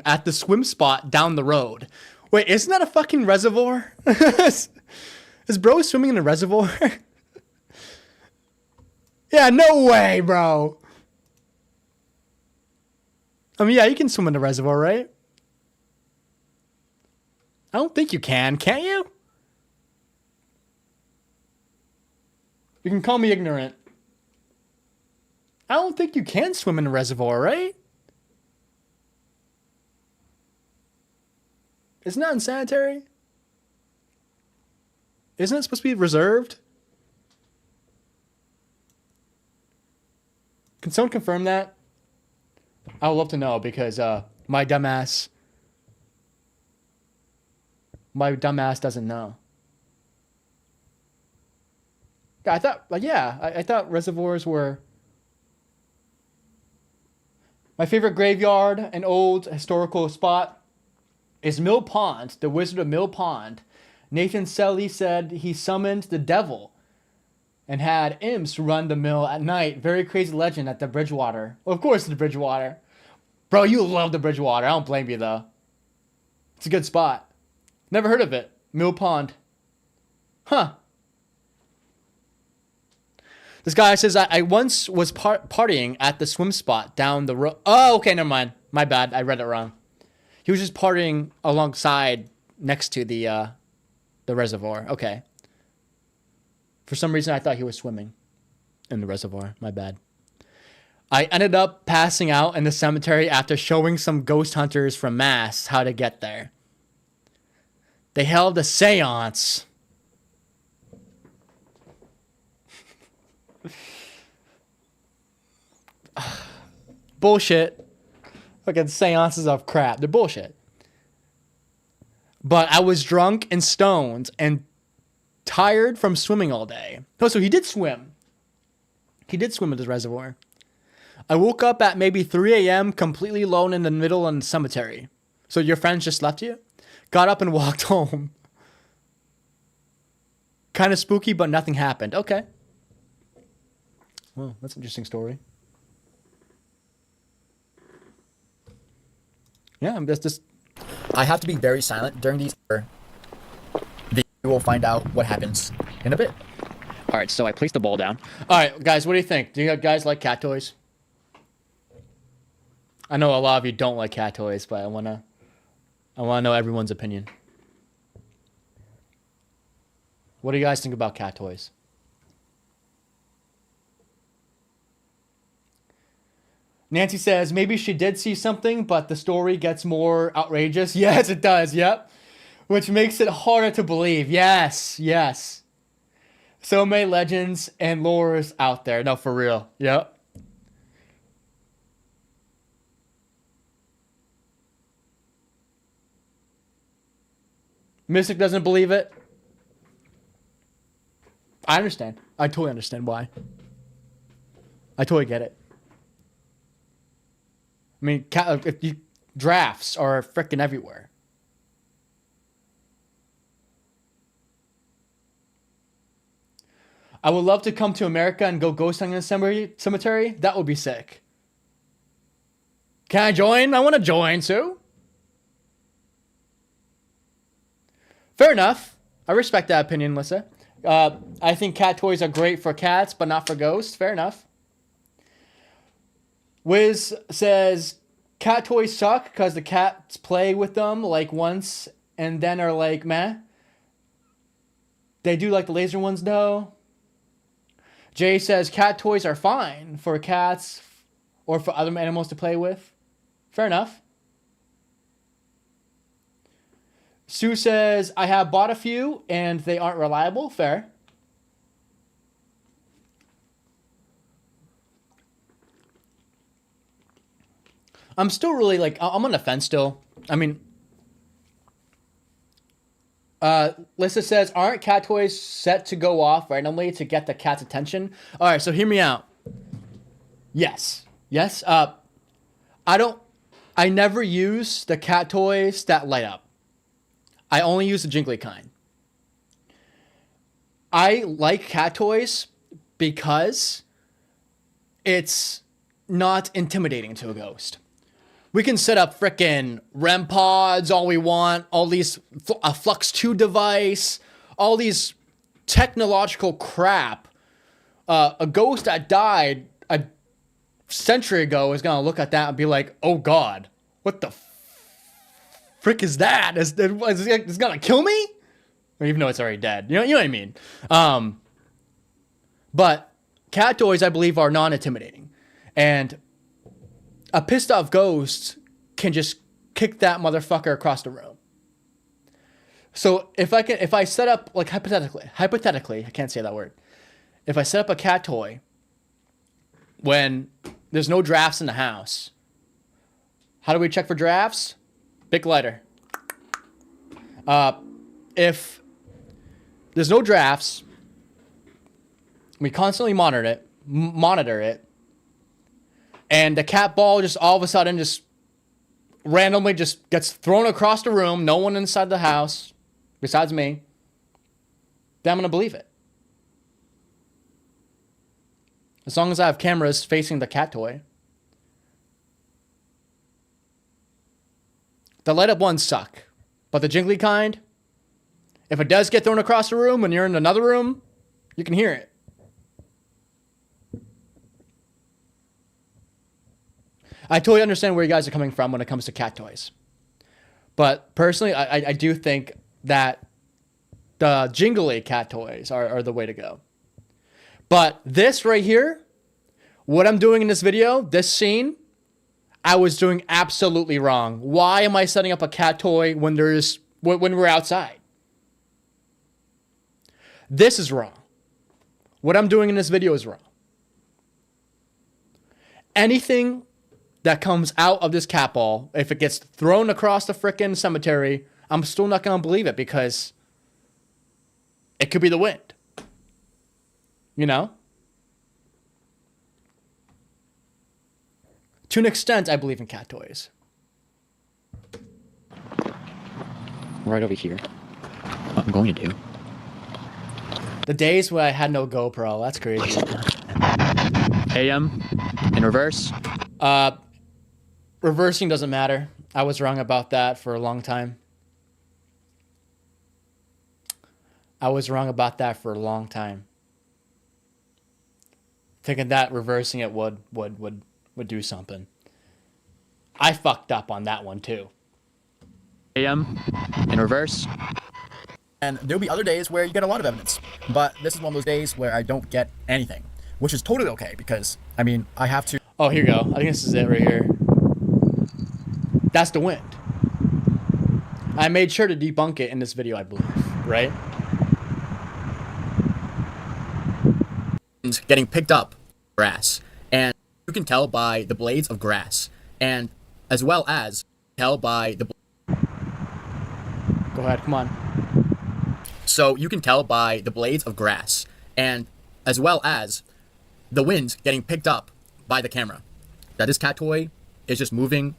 at the swim spot down the road. Wait, isn't that a fucking reservoir? Is bro swimming in a reservoir? Yeah, no way, bro. I mean, yeah, you can swim in a reservoir, right? I don't think you can you? You can call me ignorant. I don't think you can swim in a reservoir, right? Isn't that unsanitary? Isn't it supposed to be reserved? Can someone confirm that? I would love to know because my dumbass doesn't know. I thought reservoirs were. My favorite graveyard, an old historical spot, is Mill Pond, the Wizard of Mill Pond. Nathan Selly said he summoned the devil and had imps run the mill at night. Very crazy legend at the Bridgewater. Well, of course, the Bridgewater. Bro, you love the Bridgewater. I don't blame you, though. It's a good spot. Never heard of it. Mill Pond. Huh. This guy says, I once was partying at the swim spot down the road. Oh, okay, never mind. My bad. I read it wrong. He was just partying alongside next to the reservoir. Okay. For some reason, I thought he was swimming in the reservoir. My bad. I ended up passing out in the cemetery after showing some ghost hunters from Mass how to get there. They held a seance. Bullshit. Fucking seances of crap. They're bullshit. But I was drunk and stoned and tired from swimming all day. Oh, so he did swim. He did swim at the reservoir. I woke up at maybe 3 a.m. completely alone in the middle of the cemetery. So your friends just left you? Got up and walked home. Kind of spooky, but nothing happened. Okay. Well, that's an interesting story. Yeah, I'm just... I have to be very silent during these. We will find out what happens in a bit. All right, so I placed the ball down. All right, guys, what do you think? Do you guys like cat toys? I know a lot of you don't like cat toys, but I wanna know everyone's opinion. What do you guys think about cat toys? Nancy says maybe she did see something, but the story gets more outrageous. Yes, it does. Yep. Which makes it harder to believe. Yes, yes. So many legends and lores out there. No, for real. Yep. Mystic doesn't believe it. I understand. I totally understand why. I totally get it. I mean, drafts are freaking everywhere. I would love to come to America and go ghost hunting in a cemetery. That would be sick. Can I join? I want to join, Sue. Fair enough. I respect that opinion, Lissa. I think cat toys are great for cats, but not for ghosts. Fair enough. Wiz says, cat toys suck because the cats play with them like once and then are like, meh. They do like the laser ones though. Jay says, cat toys are fine for cats or for other animals to play with. Fair enough. Sue says, I have bought a few and they aren't reliable. Fair. I'm still really like, I'm on the fence still. I mean, Lissa says, aren't cat toys set to go off randomly to get the cat's attention? All right, so hear me out. Yes. Yes. I never use the cat toys that light up. I only use the jingly kind. I like cat toys because it's not intimidating to a ghost. We can set up frickin' REM pods all we want, all these, a Flux 2 device, all these technological crap. A ghost that died a century ago is gonna look at that and be like, oh God, what the frick is that? Is it gonna kill me? Or even though it's already dead. You know what I mean? But cat toys, I believe, are non-intimidating. And a pissed off ghost can just kick that motherfucker across the room. So if I set up, like, hypothetically, I can't say that word. If I set up a cat toy when there's no drafts in the house, how do we check for drafts? Bic lighter. If there's no drafts, we constantly monitor it, and the cat ball just all of a sudden just randomly just gets thrown across the room, no one inside the house besides me, then I'm going to believe it. As long as I have cameras facing the cat toy. The light up ones suck. But the jingly kind, if it does get thrown across the room and you're in another room, you can hear it. I totally understand where you guys are coming from when it comes to cat toys. But personally, I do think that the jingly cat toys are the way to go. But this right here, what I'm doing in this video, this scene, I was doing absolutely wrong. Why am I setting up a cat toy when we're outside? This is wrong. What I'm doing in this video is wrong. Anything that comes out of this cat ball, if it gets thrown across the frickin' cemetery, I'm still not going to believe it because it could be the wind. You know? To an extent, I believe in cat toys. Right over here. What I'm going to do. The days when I had no GoPro, that's crazy. AM in reverse. Reversing doesn't matter. I was wrong about that for a long time. Thinking that reversing it would do something. I fucked up on that one too. AM in reverse. And there'll be other days where you get a lot of evidence. But this is one of those days where I don't get anything, which is totally okay because, I mean, I have to... Oh, here you go. I think this is it right here. That's the wind. I made sure to debunk it in this video, I believe, right? Getting picked up grass, and you can tell by the blades of grass, and as well as tell by the... Go ahead, come on. So you can tell by the blades of grass, and as well as the wind getting picked up by the camera, that this cat toy is just moving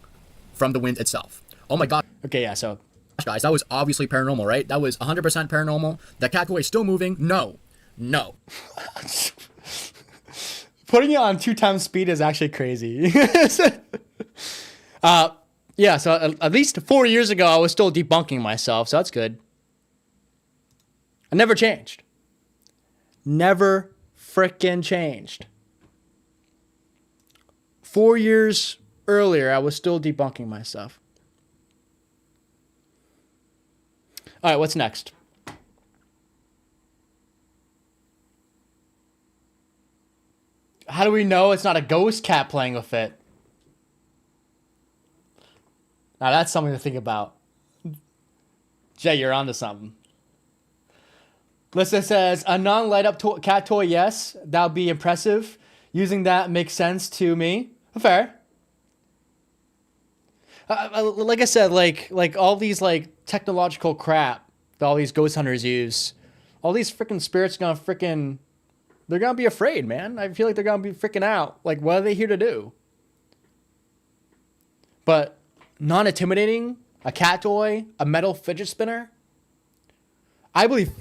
from the wind itself. Oh my god. Okay, yeah, so... Guys, that was obviously paranormal, right? That was 100% paranormal. The cat toy is still moving. No. Putting it on 2x speed is actually crazy. Yeah, so at least 4 years ago, I was still debunking myself, so that's good. I never changed. Never frickin' changed. 4 years earlier, I was still debunking myself. All right, what's next? How do we know it's not a ghost cat playing with it? Now that's something to think about. Jay, you're onto something. Lissa says, a non-light up cat toy, yes. That would be impressive. Using that makes sense to me. Fair. Like I said, like all these like technological crap that all these ghost hunters use, all these freaking spirits they're gonna be afraid, man. I feel like they're gonna be freaking out. Like, what are they here to do? But non-intimidating, a cat toy, a metal fidget spinner. I believe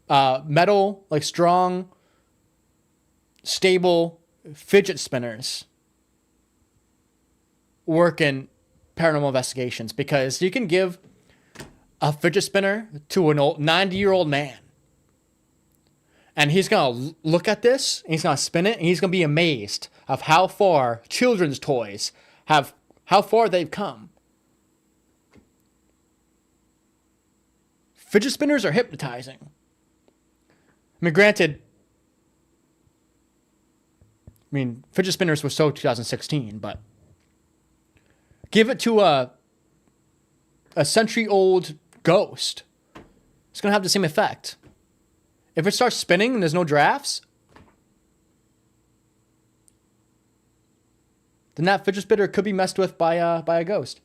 metal, like strong, stable fidget spinners work in paranormal investigations, because you can give a fidget spinner to an old 90-year-old man, and he's gonna look at this and he's gonna spin it and he's gonna be amazed of how far children's toys how far they've come. Fidget spinners are hypnotizing. I mean, granted, fidget spinners were so 2016, but give it to a century-old ghost. It's going to have the same effect. If it starts spinning and there's no drafts, then that fidget spinner could be messed with by a ghost.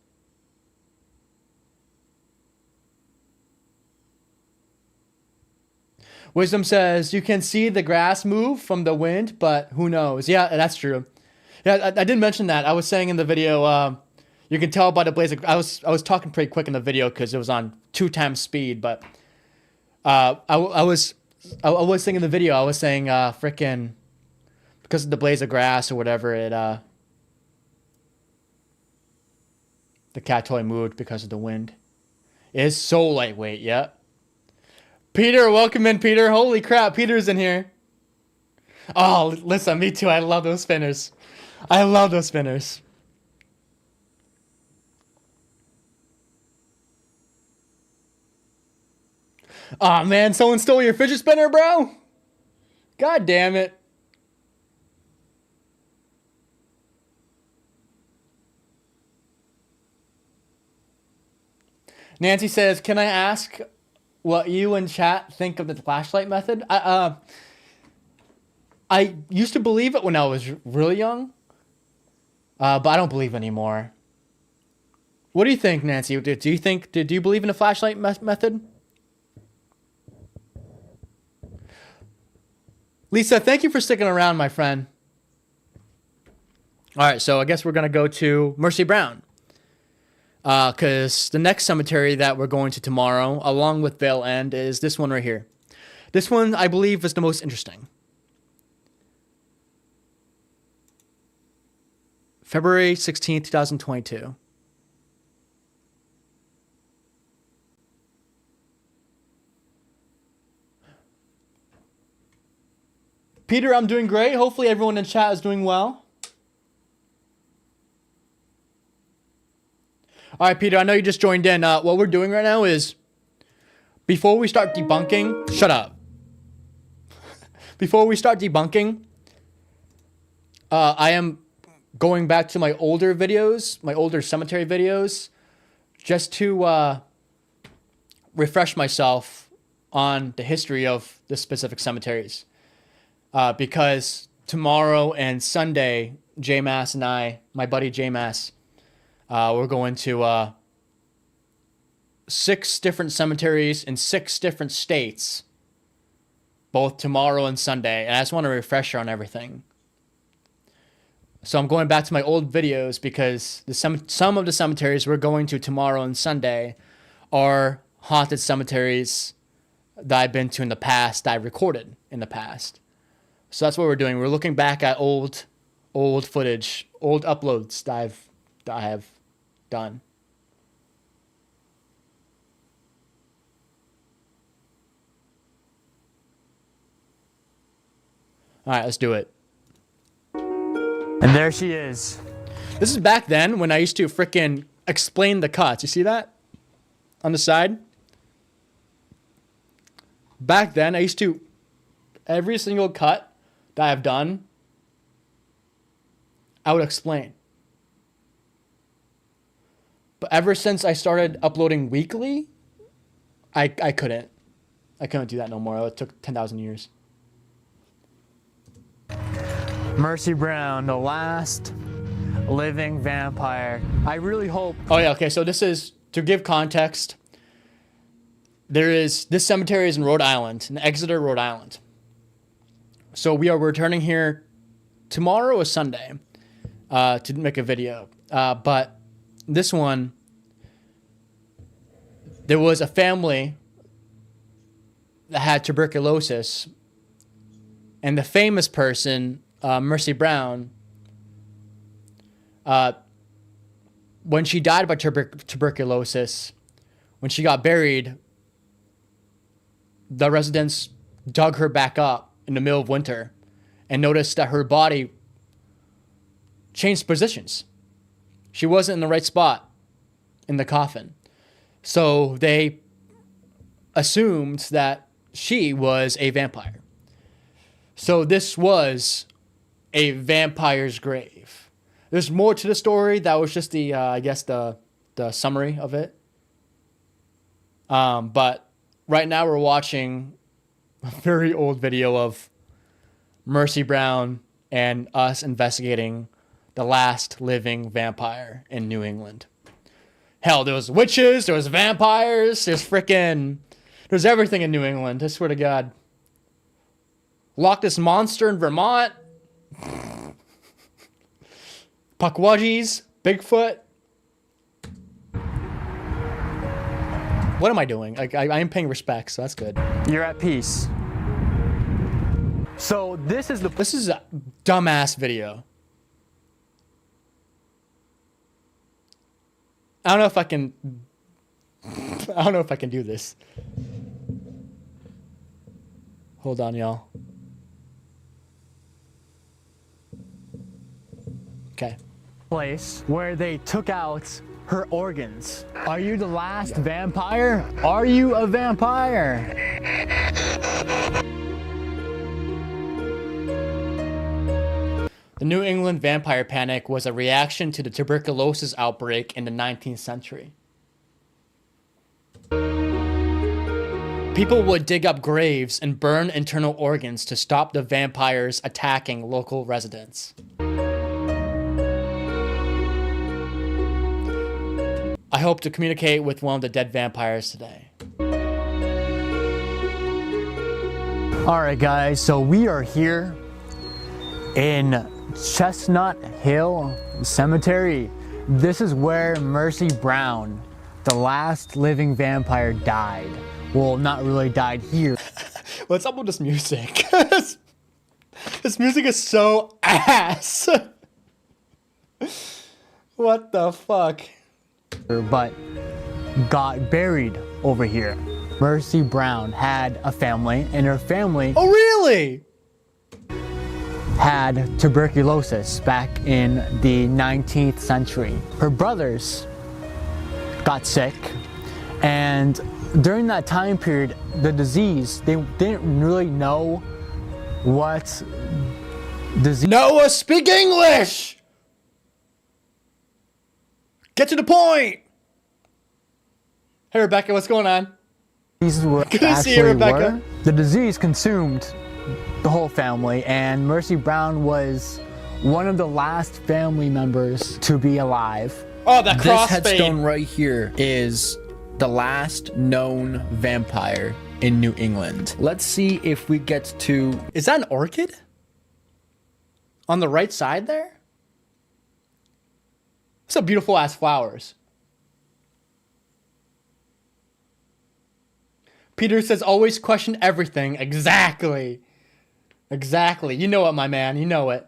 Wisdom says, you can see the grass move from the wind, but who knows? Yeah, that's true. Yeah, I did mention that. I was saying in the video, you can tell by the blaze. I was talking pretty quick in the video because it was on 2x speed, but I was saying in the video, I was saying frickin' because of the blaze of grass or whatever, the cat toy moved because of the wind. It is so lightweight, yeah. Peter, welcome in, Peter. Holy crap, Peter's in here. Oh, listen, me too. I love those spinners. I love those spinners. Aw, man, someone stole your fidget spinner, bro? God damn it. Nancy says, can I ask what you and chat think of the flashlight method? I used to believe it when I was really young, but I don't believe anymore. What do you think, Nancy? Do you believe in the flashlight method? Lisa, thank you for sticking around, my friend. All right, so I guess we're going to go to Mercy Brown. Because the next cemetery that we're going to tomorrow, along with Vale End, is this one right here. This one, I believe, is the most interesting. February 16th, 2022. Peter, I'm doing great. Hopefully everyone in chat is doing well. All right, Peter, I know you just joined in. What we're doing right now is, before we start debunking, shut up. Before we start debunking, I am going back to my older videos, my older cemetery videos, just to refresh myself on the history of the specific cemeteries. Because tomorrow and Sunday, J-Mass and I, my buddy J-Mass, we're going to 6 different cemeteries in 6 different states, both tomorrow and Sunday. And I just want a refresher on everything. So I'm going back to my old videos because some of the cemeteries we're going to tomorrow and Sunday are haunted cemeteries that I've been to in the past, that I recorded in the past. So that's what we're doing. We're looking back at old footage, old uploads that I have done. All right, let's do it. And there she is. This is back then when I used to frickin' explain the cuts. You see that? On the side? Back then, I used to, every single cut that I've done, I would explain. But ever since I started uploading weekly, I couldn't. I couldn't do that no more. It took 10,000 years. Mercy Brown, the last living vampire. I really hope. Oh yeah, okay. So this is to give context. This cemetery is in Rhode Island, in Exeter, Rhode Island. So we are returning here tomorrow or Sunday to make a video. But this one, there was a family that had tuberculosis, and the famous person, Mercy Brown, when she died by tuberculosis, when she got buried, the residents dug her back up in the middle of winter and noticed that her body changed positions. She wasn't in the right spot in the coffin. So they assumed that she was a vampire. So this was a vampire's grave. There's more to the story. That was just the, I guess, the summary of it. But right now we're watching a very old video of Mercy Brown and us investigating the last living vampire in New England. Hell, there was witches, there was vampires, there's everything in New England. I swear to God. Loch Ness Monster in Vermont. Pukwudgies, Bigfoot. What am I doing? I am paying respect, so that's good. You're at peace. So this is a dumbass video. I don't know if I can do this. Hold on, y'all. Okay. place where they took out her organs. Are you the last vampire? Are you a vampire? The New England vampire panic was a reaction to the tuberculosis outbreak in the 19th century. People would dig up graves and burn internal organs to stop the vampires attacking local residents. I hope to communicate with one of the dead vampires today. All right, guys, so we are here in Chestnut Hill Cemetery. This is where Mercy Brown, the last living vampire, died. Well, not really died here. What's up with this music? This music is so ass. What the fuck? But got buried over here. Mercy Brown had a family, and her family Oh, really? had tuberculosis back in the 19th century. Her brothers got sick, and during that time period, the disease, they didn't really know what disease. Noah, speak English! Get to the point! Hey, Rebecca, what's going on? Diseases were Good to see actually you, Rebecca. were. The disease consumed the whole family, and Mercy Brown was one of the last family members to be alive. Oh, that This crossfade. headstone right here is the last known vampire in New England. Let's see if we get to... Is that an orchid? On the right side there? Some beautiful ass flowers. Peter says, always question everything. Exactly. Exactly. You know it, my man. You know it.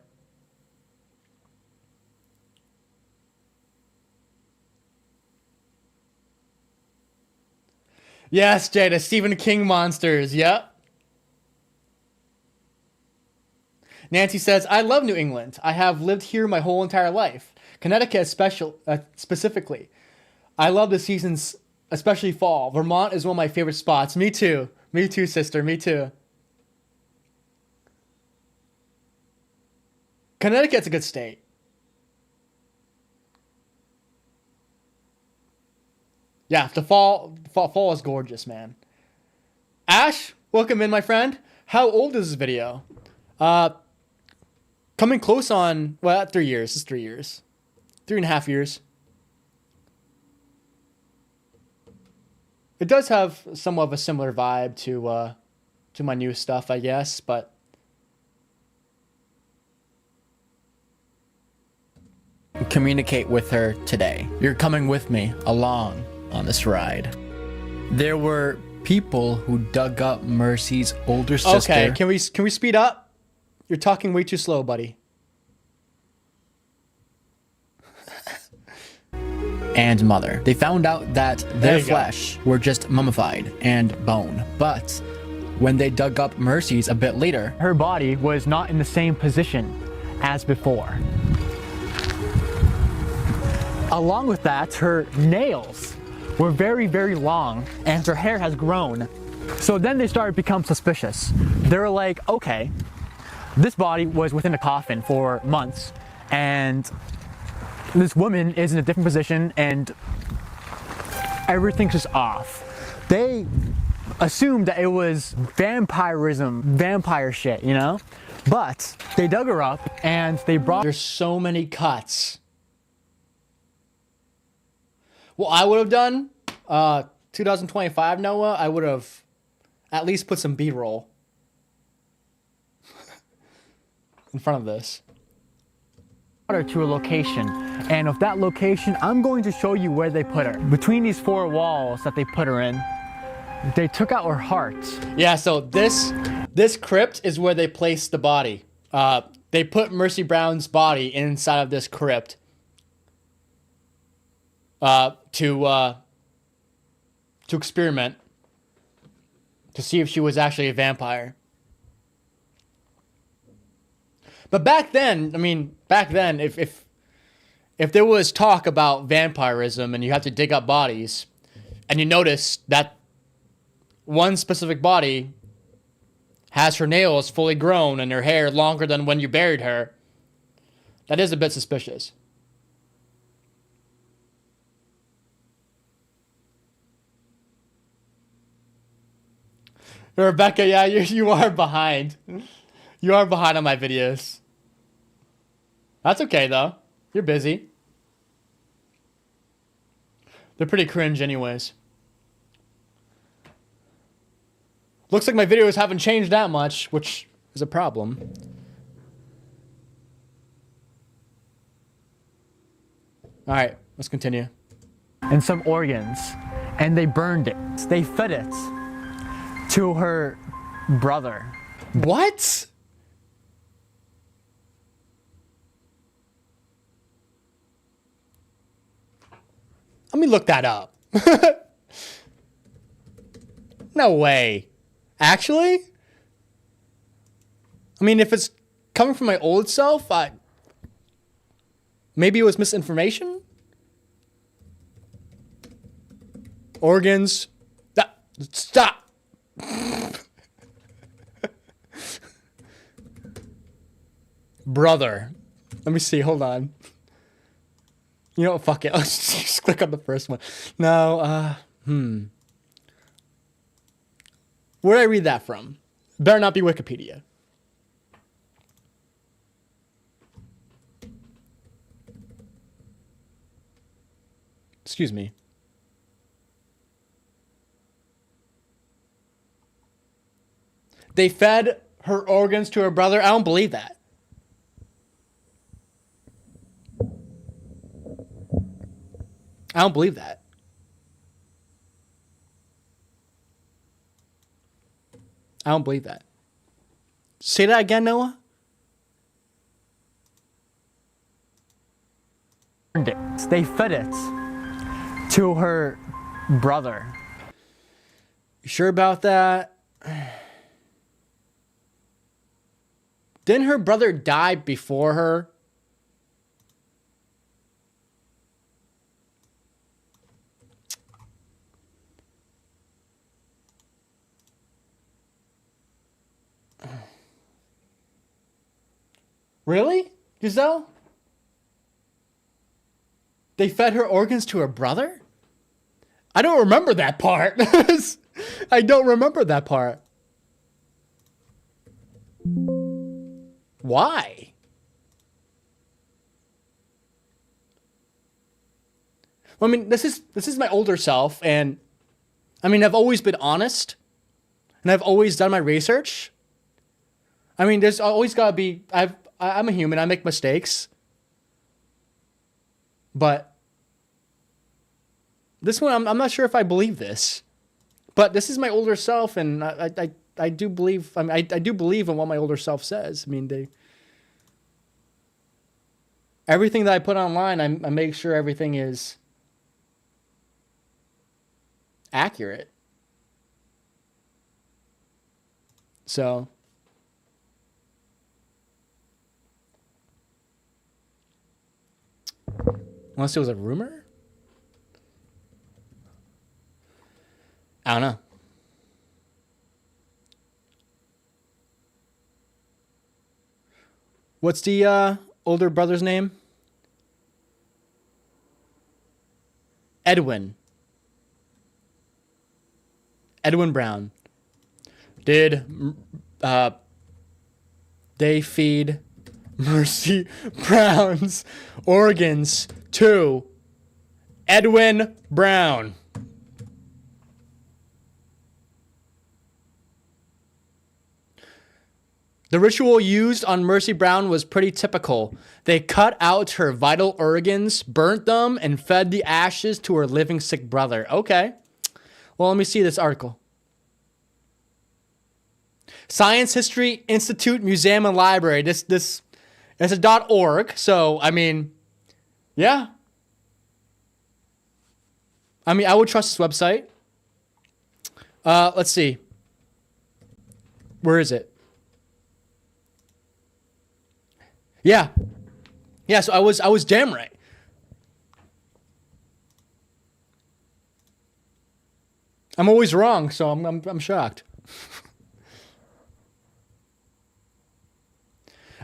Yes, Jada. Stephen King monsters. Yep. Nancy says, I love New England. I have lived here my whole entire life. Connecticut specifically. I love the seasons, especially fall. Vermont is one of my favorite spots. Me too. Me too, sister. Me too. Connecticut's a good state. Yeah, the fall is gorgeous, man. Ash, welcome in, my friend. How old is this video? Coming close on, well, 3 years. It's 3 years. 3.5 years. It does have somewhat of a similar vibe to my new stuff, I guess, but Communicate with her today. you're coming with me along on this ride. There were people who dug up Mercy's older sister. Okay, can we speed up? You're talking way too slow, buddy. And mother. They found out that There their you go. flesh were just mummified and bone. But when they dug up Mercy's a bit later, Her body was not in the same position as before. Along with that, her nails were very, very long and her hair has grown. So then they started to become suspicious. They were like, okay, this body was within a coffin for months and this woman is in a different position and everything's just off. They assumed that it was vampirism, vampire shit, you know? But they dug her up and they brought There's so many cuts. What I would have done, 2025 Noah, I would have at least put some B-roll in front of this. her to a location, and of that location I'm going to show you where they put her. Between these 4 walls that they put her in, they took out her heart. Yeah, so this crypt is where they placed the body. They put Mercy Brown's body inside of this crypt to experiment to see if she was actually a vampire. But back then, if there was talk about vampirism and you have to dig up bodies, and you notice that one specific body has her nails fully grown and her hair longer than when you buried her, that is a bit suspicious. Rebecca, yeah, you are behind. You are behind on my videos. That's okay, though. You're busy. They're pretty cringe anyways. Looks like my videos haven't changed that much, which is a problem. Alright, let's continue. And some organs, and they burned it. They fed it to her brother. What? Let me look that up. No way. Actually? I mean, if it's coming from my old self, maybe it was misinformation? Organs. Stop. Brother. Let me see. Hold on. You know what? Fuck it. Let's just click on the first one. No. Where did I read that from? Better not be Wikipedia. Excuse me. They fed her organs to her brother? I don't believe that. I don't believe that. I don't believe that. Say that again, Noah? Burned it. They fed it to her brother. You sure about that? Didn't her brother die before her? Really, Giselle? They fed her organs to her brother? I don't remember that part. I don't remember that part. Why? I mean, this is my older self, and I mean, I've always been honest, and I've always done my research. I mean, there's always gotta be. I'm a human. I make mistakes, but this one, I'm not sure if I believe this. But this is my older self, and I do believe. I mean, I do believe in what my older self says. I mean, everything that I put online, I make sure everything is accurate. So, unless it was a rumor, I don't know. What's the older brother's name? Edwin. Edwin Brown. Did they feed Mercy Brown's organs to Edwin Brown? The ritual used on Mercy Brown was pretty typical. They cut out her vital organs, burnt them, and fed the ashes to her living sick brother. Okay. Well, let me see this article. Science History Institute Museum and Library. This is a .org. So, I mean, yeah. I mean, I would trust this website. Let's see. Where is it? Yeah. Yeah, so I was damn right. I'm always wrong, so I'm shocked.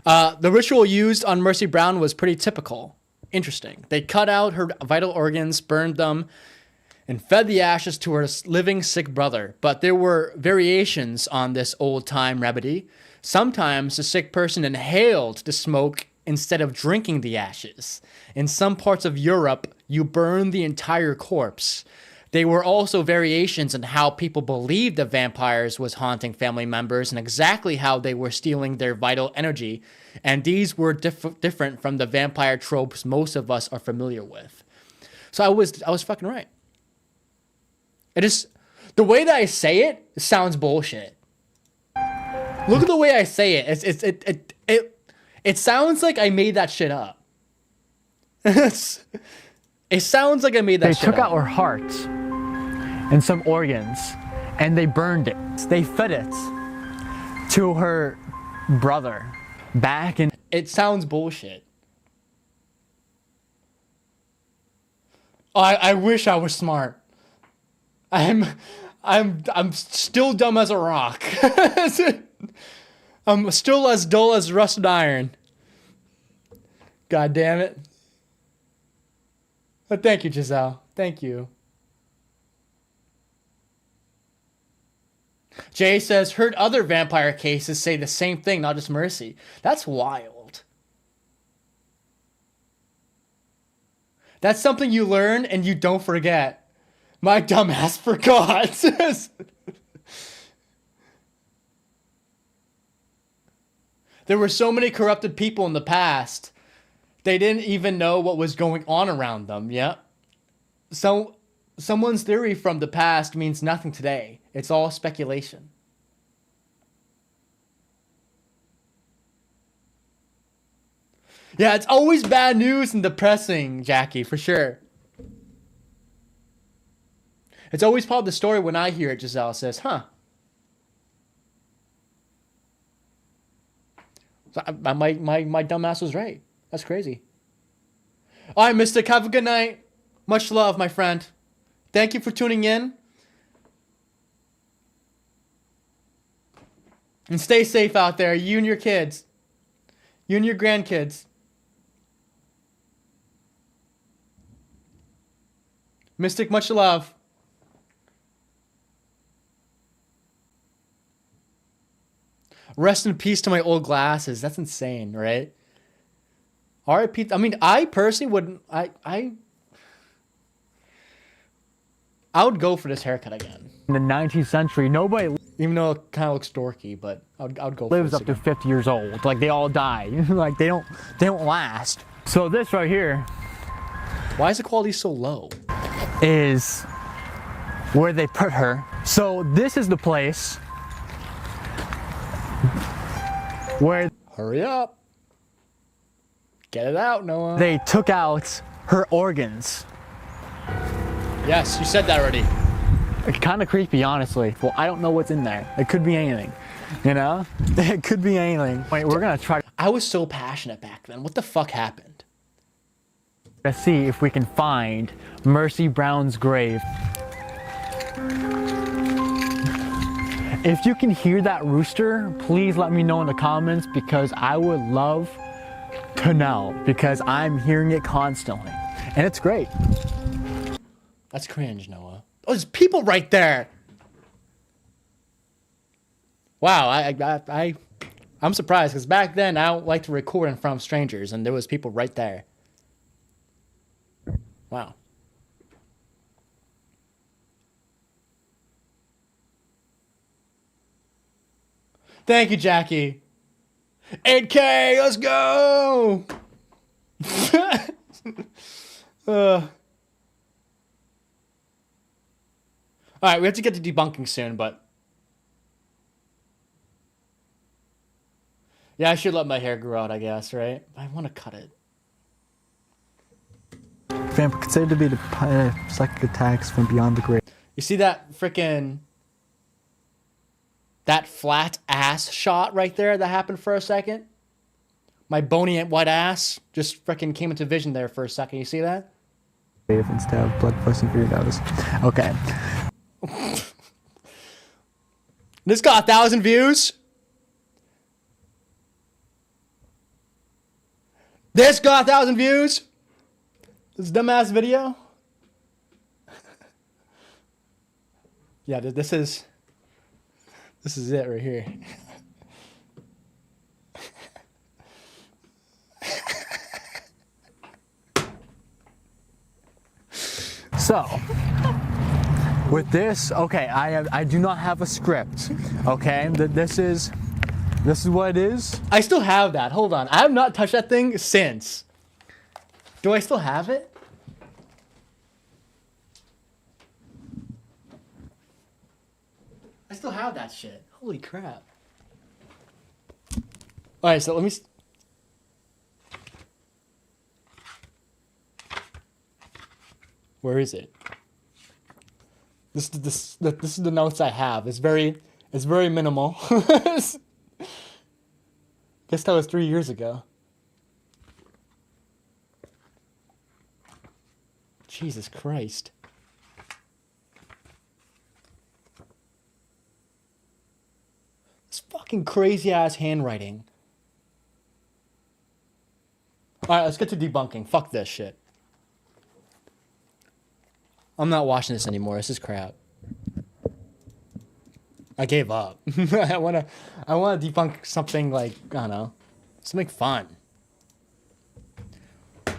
The ritual used on Mercy Brown was pretty typical. Interesting. They cut out her vital organs, burned them, and fed the ashes to her living sick brother. But there were variations on this old-time remedy. Sometimes the sick person inhaled the smoke instead of drinking the ashes. In some parts of Europe, you burn the entire corpse. There were also variations in how people believed that vampires was haunting family members and exactly how they were stealing their vital energy, and these were different from the vampire tropes most of us are familiar with. So I was fucking right. It is the way that I say it sounds bullshit. Look at the way I say it. It sounds like I made that shit up. It sounds like I made that shit up. They took out her heart and some organs, and they burned it. They fed it to her brother back in. It sounds bullshit. I wish I was smart. I'm still dumb as a rock. I'm still as dull as rusted iron. God damn it. But thank you, Giselle. Thank you. Jay says, heard other vampire cases say the same thing, not just Mercy. That's wild. That's something you learn and you don't forget. My dumbass forgot. There were so many corrupted people in the past. They didn't even know what was going on around them. Yeah. So someone's theory from the past means nothing today. It's all speculation. Yeah, it's always bad news and depressing, Jackie, for sure. It's always part of the story when I hear it, Giselle says, huh. So my dumbass was right. That's crazy. All right, Mystic, have a good night. Much love, my friend. Thank you for tuning in. And stay safe out there, you and your kids. You and your grandkids. Mystic, much love. Rest in peace to my old glasses. That's insane, right? R.I.P. I mean, I personally wouldn't. I would go for this haircut again. In the 19th century, nobody Even though it kind of looks dorky, but I would go for lives this up to again. 50 years old. Like they all die. Like they don't last. So this right here Why is the quality so low? is where they put her. So this is the place where Hurry up. Get it out, Noah. they took out her organs. Yes, you said that already. It's kind of creepy, honestly. Well, I don't know what's in there. It could be anything, you know? It could be anything. Wait, we're gonna try I was so passionate back then. What the fuck happened? to see if we can find Mercy Brown's grave. If you can hear that rooster, please let me know in the comments because I would love to know because I'm hearing it constantly. And it's great. That's cringe, Noah. Oh, there's people right there. Wow, I'm surprised because back then I don't like to record in front of strangers, and there was people right there. Wow. Thank you, Jackie. 8K, let's go. All right, we have to get to debunking soon, but yeah, I should let my hair grow out, I guess, right? I want to cut it. Vamp considered to be the psychic attacks from beyond the grave. You see that freaking that flat ass shot right there that happened for a second? My bony white ass just freaking came into vision there for a second. You see that? Instead of blood pushing through your nose. Okay. This got 1,000 views. This got 1,000 views. This dumbass video. Yeah, this is it right here. So, with this, okay, I do not have a script. Okay, this is what it is. I still have that. Hold on. I have not touched that thing since. Do I still have it? I still have that shit. Holy crap. Alright, so let me... Where is it? This is the notes I have. It's very minimal. Guess that was 3 years ago. Jesus Christ. This fucking crazy ass handwriting. Alright, let's get to debunking. Fuck this shit. I'm not watching this anymore. This is crap. I gave up. I wanna debunk something like, I don't know, something fun.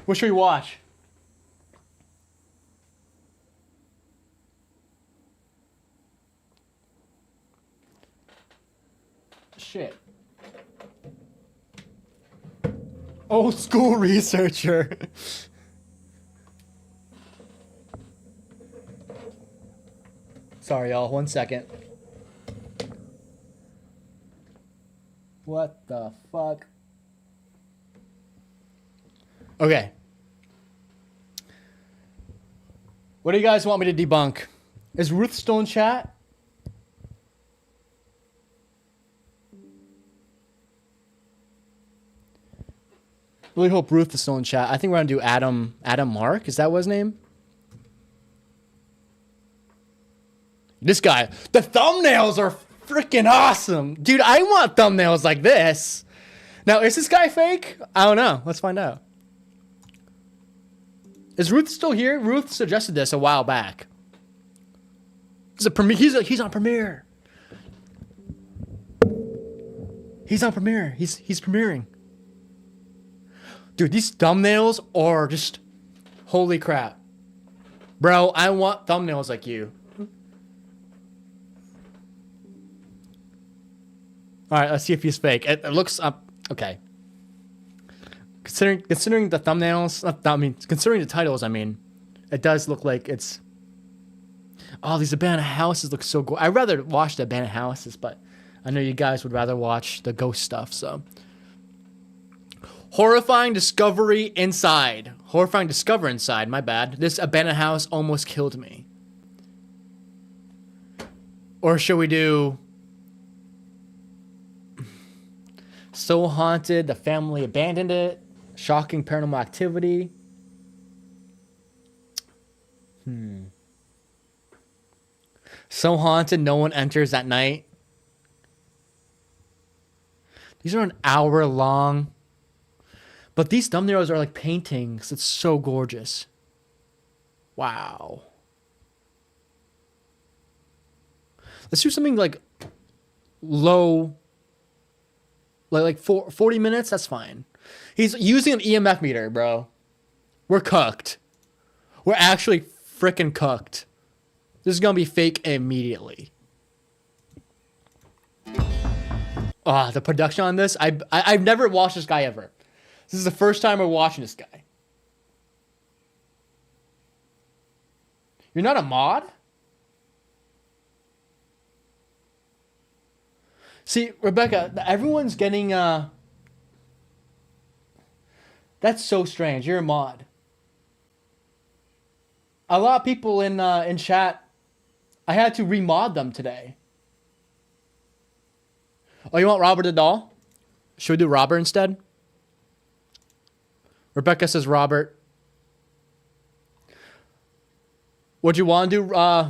What should we watch? Shit. Old school researcher. Sorry, y'all. 1 second. What the fuck? Okay. What do you guys want me to debunk? Is Ruth still in chat? Really hope Ruth is still in chat. I think we're gonna do Adam Mark. Is that what his name? This guy. The thumbnails are freaking awesome. Dude, I want thumbnails like this. Now, is this guy fake? I don't know. Let's find out. Is Ruth still here? Ruth suggested this a while back. This is a premiere. He's on Premiere. He's on Premiere. He's premiering. Dude, these thumbnails are just holy crap. Bro, I want thumbnails like you. All right, let's see if he's fake. It looks up. Okay. Considering the thumbnails, considering the titles, it does look like it's. Oh, these abandoned houses look so cool. I'd rather watch the abandoned houses, but I know you guys would rather watch the ghost stuff. So, horrifying discovery inside. Horrifying discover inside. My bad. This abandoned house almost killed me. Or should we do? So haunted, the family abandoned it. Shocking paranormal activity. So haunted, no one enters at night. These are an hour long. But these thumbnails are like paintings. It's so gorgeous. Wow. Let's do something like low. Like 40 minutes, that's fine. He's using an EMF meter, bro. We're cooked. We're actually freaking cooked. This is gonna be fake immediately. Ah, the production on this. I've never watched this guy ever. This is the first time we're watching this guy. You're not a mod? See, Rebecca, everyone's getting, that's so strange. You're a mod. A lot of people in chat, I had to remod them today. Oh, you want Robert the Doll? Should we do Robert instead? Rebecca says Robert. Would you want to do,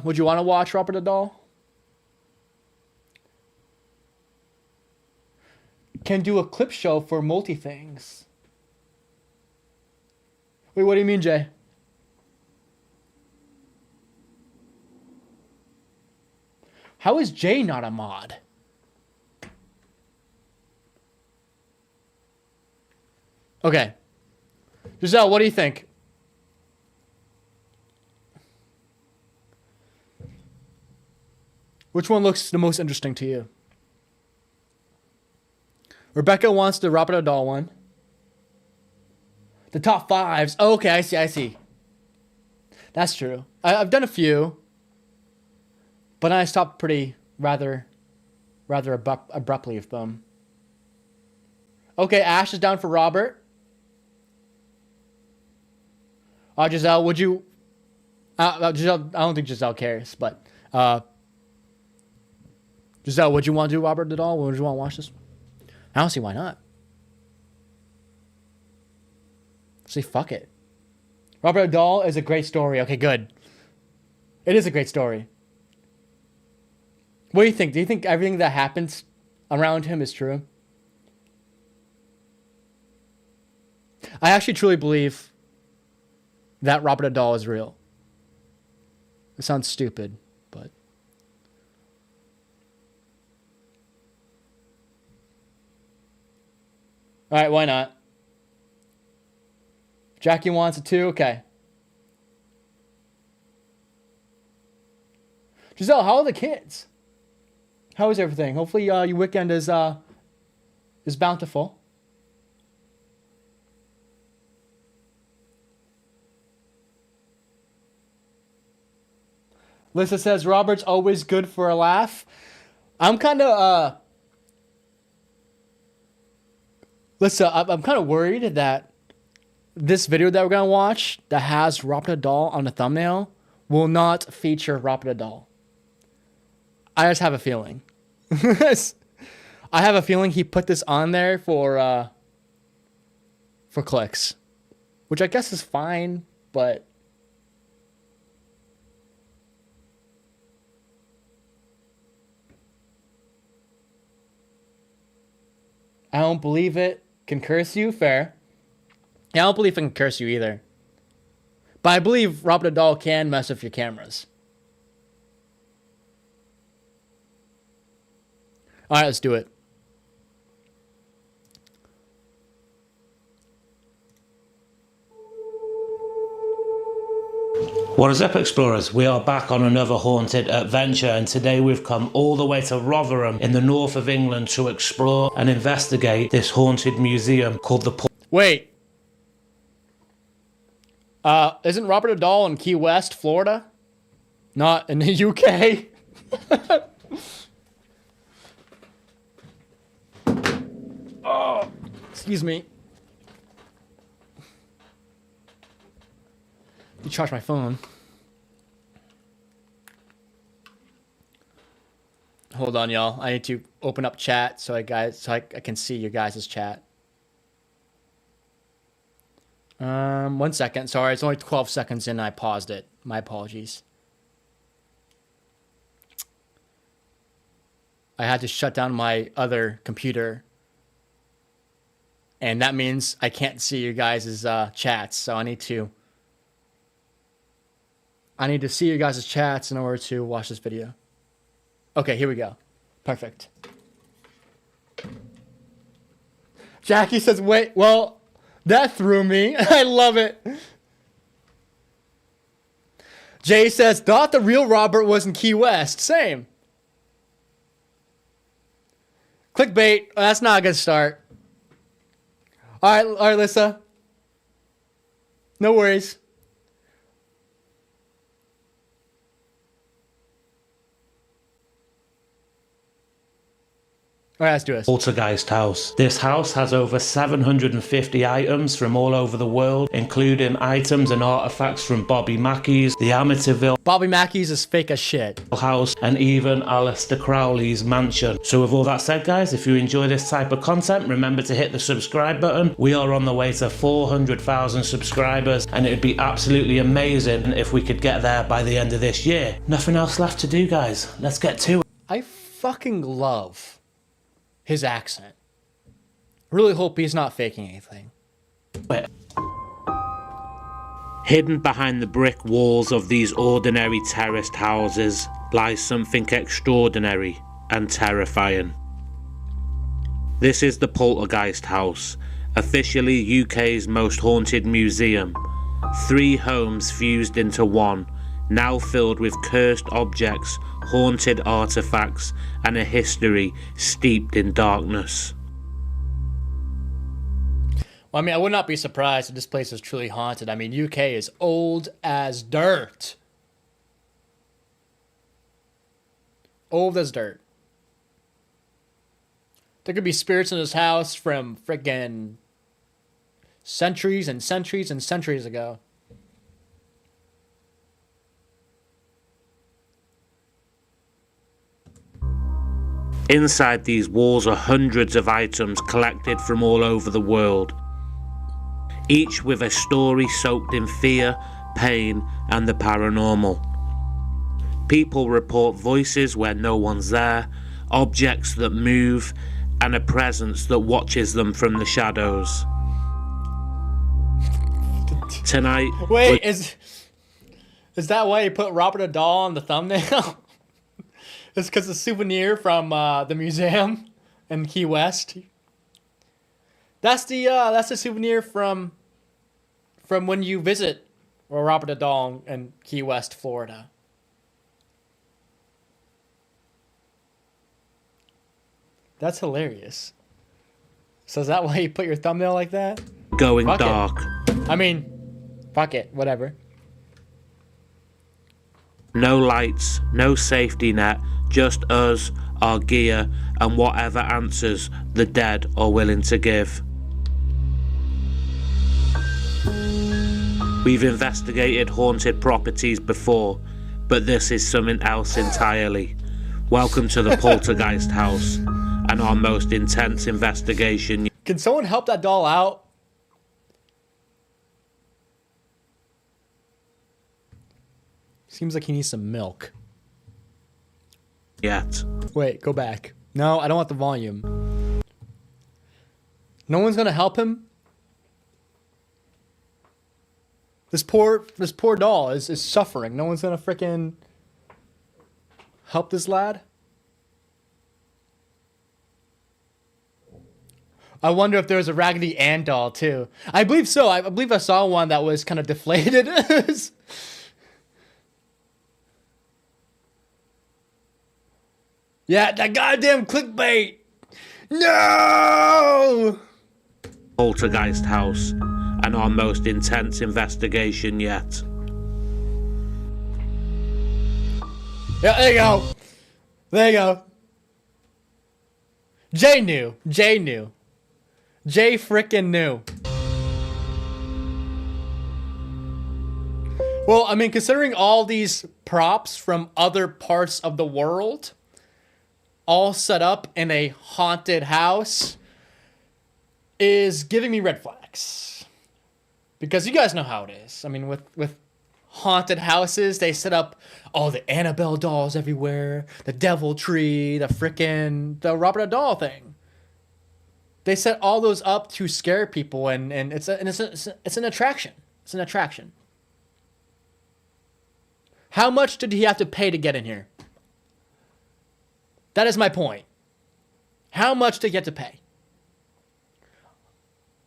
would you want to watch Robert the Doll? Can do a clip show for multi things. Wait, what do you mean, Jay? How is Jay not a mod? Okay. Giselle, what do you think? Which one looks the most interesting to you? Rebecca wants the Robert the Doll one. The top fives. Oh, okay, I see. That's true. I've done a few. But I stopped rather abruptly with them. Okay, Ash is down for Robert. Giselle, would you... Giselle, I don't think Giselle cares, but... Giselle, would you want to do Robert the Doll? Would you want to watch this? I don't see why not. Say fuck it. Robert the Doll is a great story. Okay, good. It is a great story. What do you think? Do you think everything that happens around him is true? I actually truly believe that Robert the Doll is real. It sounds stupid, but... Alright, why not? Jackie wants it too? Okay. Giselle, how are the kids? How is everything? Hopefully your weekend is bountiful. Lisa says Robert's always good for a laugh. I'm kind of Lisa, I'm kind of worried that this video that we're gonna watch that has Robert the Doll on the thumbnail will not feature Robert the Doll. I just have a feeling. I have a feeling he put this on there for clicks, which I guess is fine, but I don't believe it can curse you. Fair. Yeah, I don't believe it can curse you either. But I believe Robert the Doll can mess with your cameras. Alright, let's do it. What is up, explorers? We are back on another haunted adventure, and today we've come all the way to Rotherham in the north of England to explore and investigate this haunted museum called the Wait. Isn't Robert Dahl in Key West, Florida? Not in the UK? Oh, excuse me. You charge my phone. Hold on, y'all. I need to open up chat so I can see your guys' chat. 1 second. Sorry, it's only 12 seconds in. I paused it. My apologies. I had to shut down my other computer. And that means I can't see your guys' chats. So I need to see your guys' chats in order to watch this video. Okay, here we go. Perfect. Jackie says, wait, well, that threw me. I love it. Jay says, thought the real Robert was in Key West. Same. Clickbait. Oh, that's not a good start. All right, Lisa. No worries. All right, let's do this. Poltergeist house. This house has over 750 items from all over the world, including items and artifacts from Bobby Mackey's, the Amityville Bobby Mackey's is fake as shit. house, and even Aleister Crowley's mansion. So with all that said, guys, if you enjoy this type of content, remember to hit the subscribe button. We are on the way to 400,000 subscribers, and it would be absolutely amazing if we could get there by the end of this year. Nothing else left to do, guys. Let's get to it. I fucking love his accent. Really hope he's not faking anything. Hidden behind the brick walls of these ordinary terraced houses lies something extraordinary and terrifying. This is the Poltergeist House, officially UK's most haunted museum. 3 homes fused into one, now filled with cursed objects, haunted artifacts, and a history steeped in darkness. Well, I mean, I would not be surprised if this place is truly haunted. I mean, UK is old as dirt. Old as dirt. There could be spirits in this house from friggin' centuries and centuries and centuries ago. Inside these walls are hundreds of items collected from all over the world, each with a story soaked in fear, pain, and the paranormal. People report voices where no one's there, objects that move, and a presence that watches them from the shadows. Tonight... Wait, is that why you put Robert Dahl on the thumbnail? It's because it's a souvenir from the museum in Key West. That's the souvenir from when you visit Robert Dahl in Key West, Florida. That's hilarious. So is that why you put your thumbnail like that? Going Fuck dark. I mean, fuck it, whatever. No lights, no safety net, just us, our gear, and whatever answers the dead are willing to give. We've investigated haunted properties before, but this is something else entirely. Welcome to the Poltergeist House, and our most intense investigation. Can someone help that doll out? Seems like he needs some milk. Yet. Wait, go back. No, I don't want the volume. No one's gonna help him? This poor doll is suffering. No one's gonna frickin' help this lad? I wonder if there's a Raggedy Ann doll too. I believe so. I believe I saw one that was kind of deflated. Yeah, that goddamn clickbait. No. Poltergeist house, and our most intense investigation yet. Yeah, there you go. There you go. Jay knew. Jay knew. Jay frickin' knew. Well, I mean, considering all these props from other parts of the world, all set up in a haunted house, is giving me red flags. Because you guys know how it is. I mean, with haunted houses, they set up all the Annabelle dolls everywhere, the devil tree, the Robert doll thing. They set all those up to scare people, and it's an attraction. It's an attraction. How much did he have to pay to get in here? That is my point. How much did he have to pay?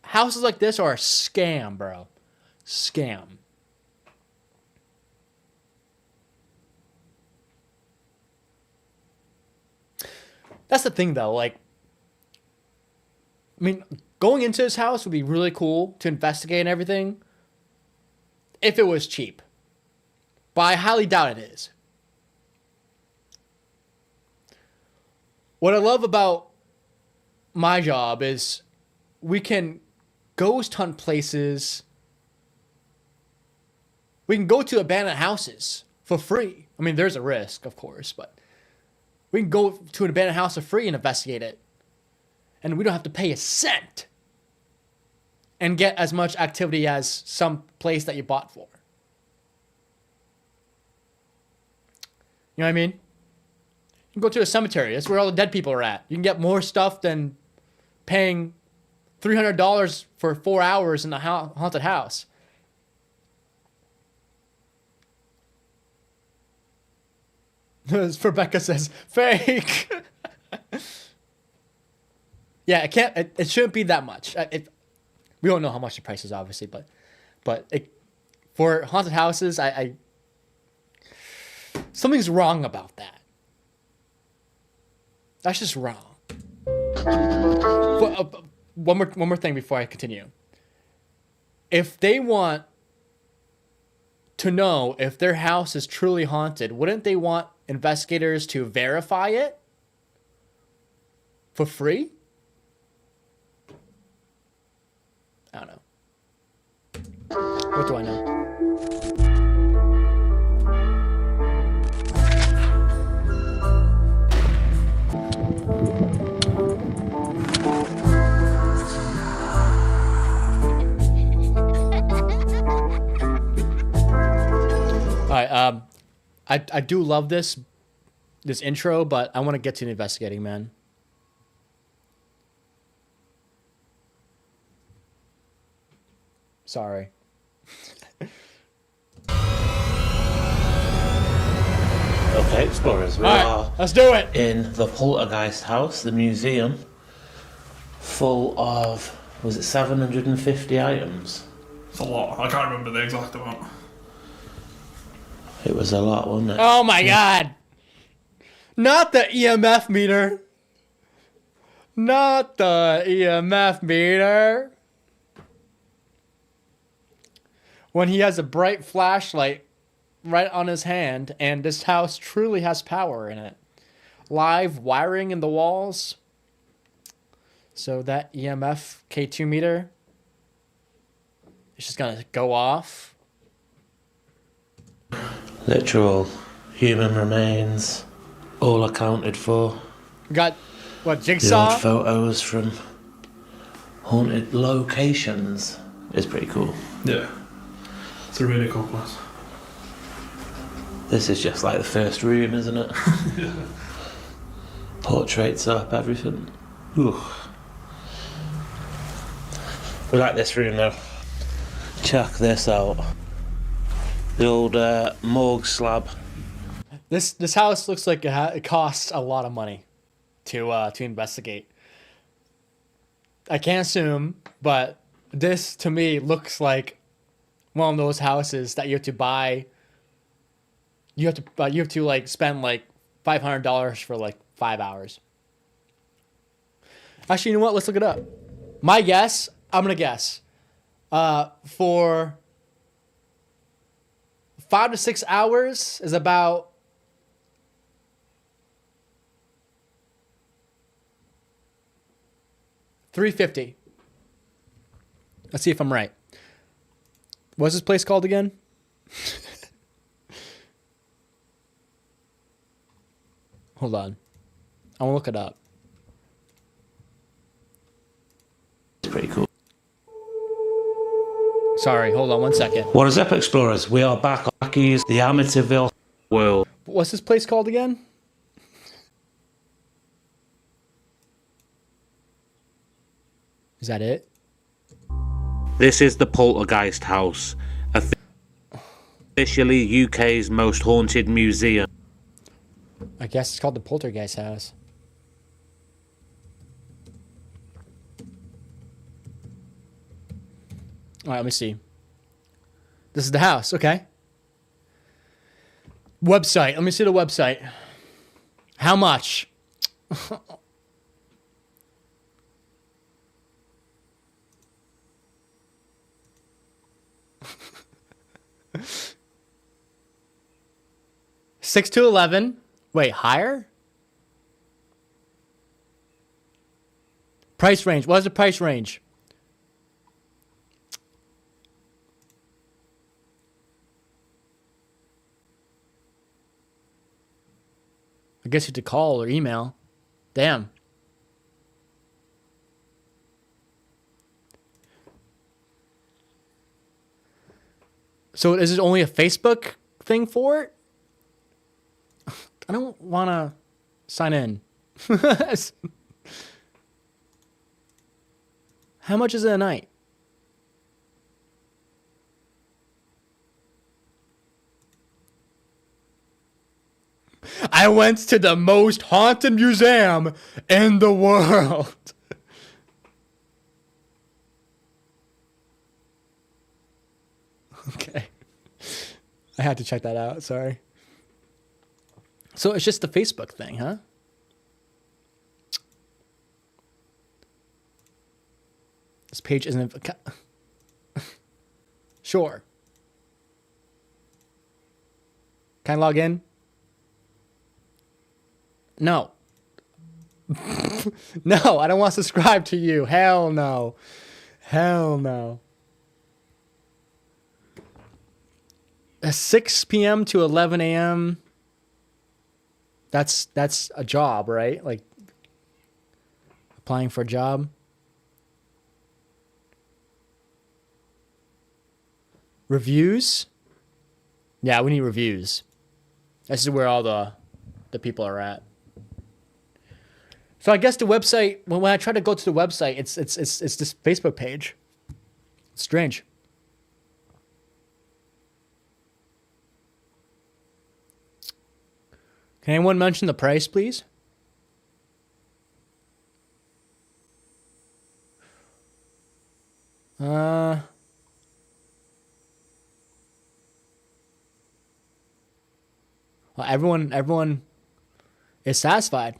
Houses like this are a scam, bro. Scam. That's the thing, though. Like, I mean, going into his house would be really cool to investigate and everything if it was cheap. But I highly doubt it is. What I love about my job is we can ghost hunt places. We can go to abandoned houses for free. I mean, there's a risk, of course, but we can go to an abandoned house for free and investigate it. And we don't have to pay a cent and get as much activity as some place that you bought for. You know what I mean? You can go to a cemetery. That's where all the dead people are at. You can get more stuff than paying $300 for 4 hours in a haunted house. Rebecca says, fake. Yeah, it can't. It shouldn't be that much. We don't know how much the price is, obviously, but for haunted houses, I something's wrong about that. That's just wrong. But, one more thing before I continue. If they want to know if their house is truly haunted, wouldn't they want investigators to verify it for free? I don't know. What do I know? All right, I do love this intro, but I want to get to the investigating, man. Sorry. Okay, explorers, we All right, are let's do it. in the Poltergeist house, the museum, full of, was it 750 items? It's a lot. I can't remember the exact amount. It was a lot, wasn't it? Oh my god. Not the EMF meter. Not the EMF meter. When he has a bright flashlight right on his hand, and this house truly has power in it. Live wiring in the walls. So that EMF K2 meter is just gonna go off. Literal human remains, all accounted for. Got what, The Jigsaw? old photos from haunted locations is pretty cool. Yeah. It's a really cool place. This is just like the first room, isn't it? Yeah. Portraits up, everything. Ooh. We like this room though. Check this out. The old morgue slab. This house looks like it costs a lot of money to investigate. I can't assume, but this to me looks like one of those houses that you have to buy. You have to like spend like $500 for like 5 hours. Actually, you know what? Let's look it up. My guess, I'm going to guess. For 5 to 6 hours is about $350. Let's see if I'm right. What's this place called again? Hold on. I want to look it up. It's pretty cool. Sorry, hold on one second. What is up, explorers? We are back on Rockies, the Amityville world. What's this place called again? Is that it? This is the Poltergeist House, officially UK's most haunted museum. I guess it's called the Poltergeist House. All right, let me see. This is the house, okay. Website, let me see the website. How much? $6 to $11. Wait, higher? Price range. What is the price range? I guess you have to call or email. Damn. So is it only a Facebook thing for it? I don't want to sign in. How much is it a night? I went to the most haunted museum in the world. Okay. I had to check that out. Sorry. So it's just the Facebook thing, huh? This page isn't... Sure. Can I log in? No. No, I don't want to subscribe to you. Hell no. Hell no. At 6 p.m. to 11 a.m. That's a job, right? Like applying for a job. Reviews? Yeah, we need reviews. This is where all the people are at. So I guess the website, when I try to go to the website, it's this Facebook page. It's strange. Can anyone mention the price, please? Well, everyone is satisfied.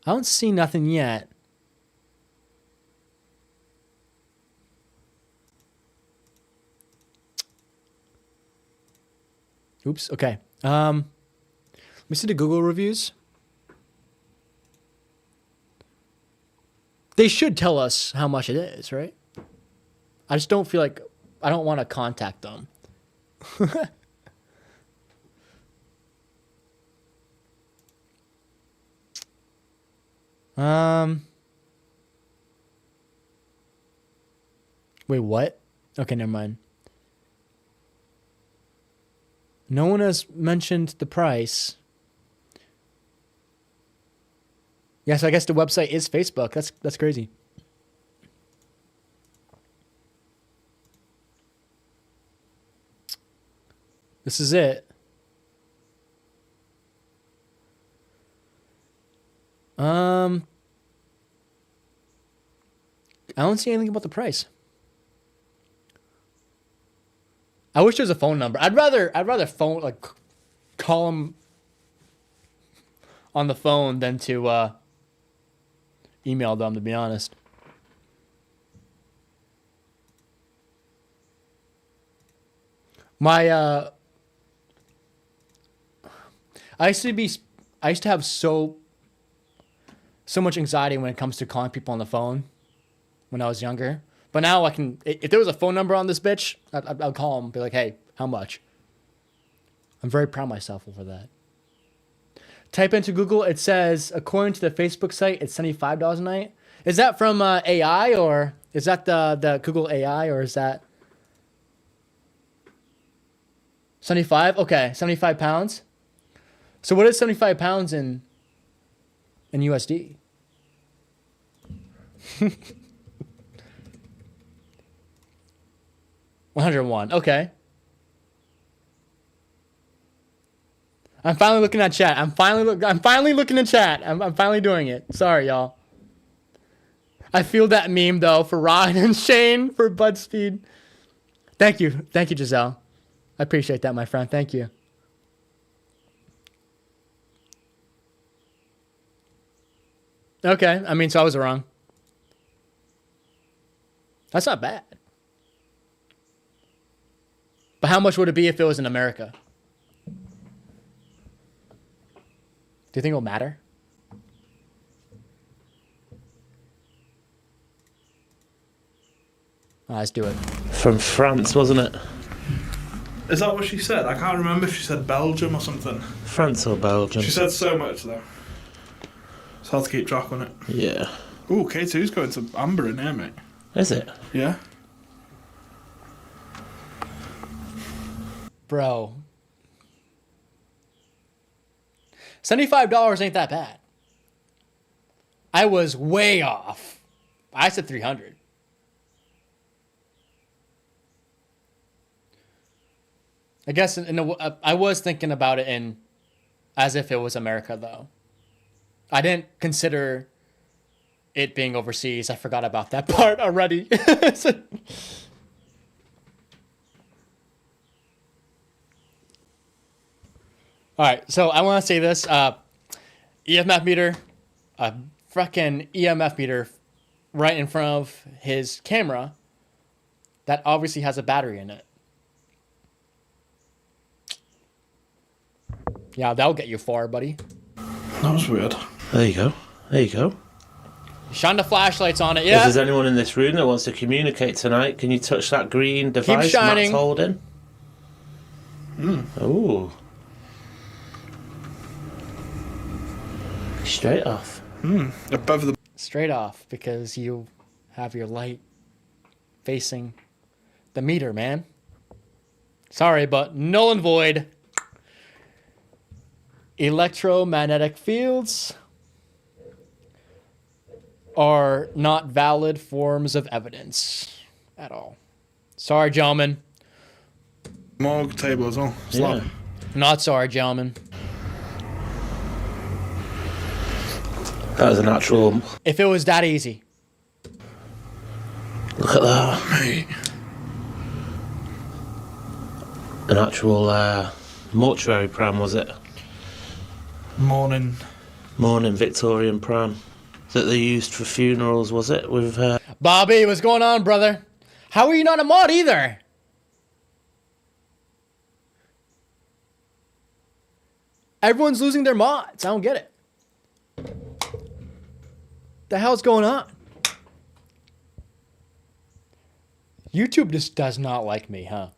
I don't see nothing yet. Oops, okay. Let me see the Google reviews. They should tell us how much it is, right? I just don't feel like... I don't want to contact them. Wait, what? Okay, never mind. No one has mentioned the price. Yes, I guess the website is Facebook. That's crazy. This is it. I don't see anything about the price. I wish there was a phone number. I'd rather call him on the phone than to email them, to be honest. My I used to have so much anxiety when it comes to calling people on the phone when I was younger. But now I can, if there was a phone number on this bitch, I'd call them, be like, hey, how much? I'm very proud of myself over that. Type into Google, it says, according to the Facebook site, it's $75 a night. Is that from AI, or is that the Google AI, or is that 75? Okay, 75 pounds. So what is 75 pounds in USD? 101. Okay. I'm finally looking at chat. I'm finally looking at chat. I'm finally doing it. Sorry, y'all. I feel that meme though for Ryan and Shane for BuzzFeed. Thank you, Giselle. I appreciate that, my friend. Thank you. Okay, I mean, so I was wrong. That's not bad. But how much would it be if it was in America? Do you think it'll matter? Let's do it. From France, wasn't it? Is that what she said? I can't remember if she said Belgium or something. France or Belgium? She said so much though. It's hard to keep track on it. Yeah. Ooh, K2's going to Amber in here, mate. Is it? Yeah. Bro. $75 ain't that bad. I was way off. I said 300. I guess I was thinking about it in as if it was America, though. I didn't consider it being overseas. I forgot about that part already. All right, so I want to say this. EMF meter, a freaking EMF meter right in front of his camera that obviously has a battery in it. Yeah, that'll get you far, buddy. That was weird. There you go. There you go. Shine the flashlights on it, If yeah. there's anyone in this room that wants to communicate tonight, can you touch that green device shining. Matt's holding? Ooh. Straight off. Above the... Straight off, because you have your light facing the meter, man. Sorry, but null and void. Electromagnetic fields are not valid forms of evidence at all. Sorry, gentlemen. Morgue table as well. Slab. Yeah. Not sorry, gentlemen. That was an actual... If it was that easy. Look at that. Mate. An actual mortuary pram, was it? Morning. Morning Victorian pram that they used for funerals, was it? With Bobby, what's going on, brother? How are you not a mod either? Everyone's losing their mods. I don't get it. The hell's going on? YouTube just does not like me, huh?